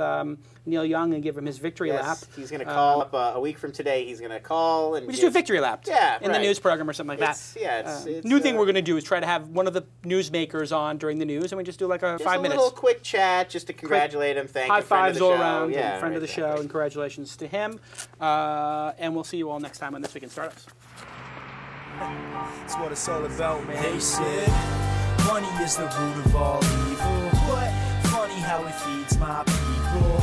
Neil Young and give him his victory lap. He's going to call up a week from today. He's going to call and we just do a victory lap in the news program or something like that. It's new thing we're going to do is try to have one of the newsmakers on during the news, and we just do like a 5 minutes. A little quick chat just to congratulate him, thank him. High fives all around, friend of the show, and congratulations to him. And we'll see you all next time on This Week in Startups. That's what it's all about, man. They said money is the root of all evil. What? Funny how it feeds my people.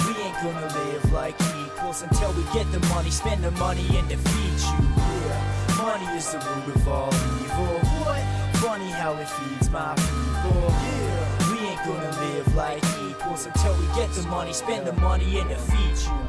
We ain't gonna live like equals until we get the money, spend the money, and defeat you. Yeah, money is the root of all evil. What? Funny how it feeds my people. Yeah, we ain't gonna live like equals until we get the money, spend the money, and defeat you.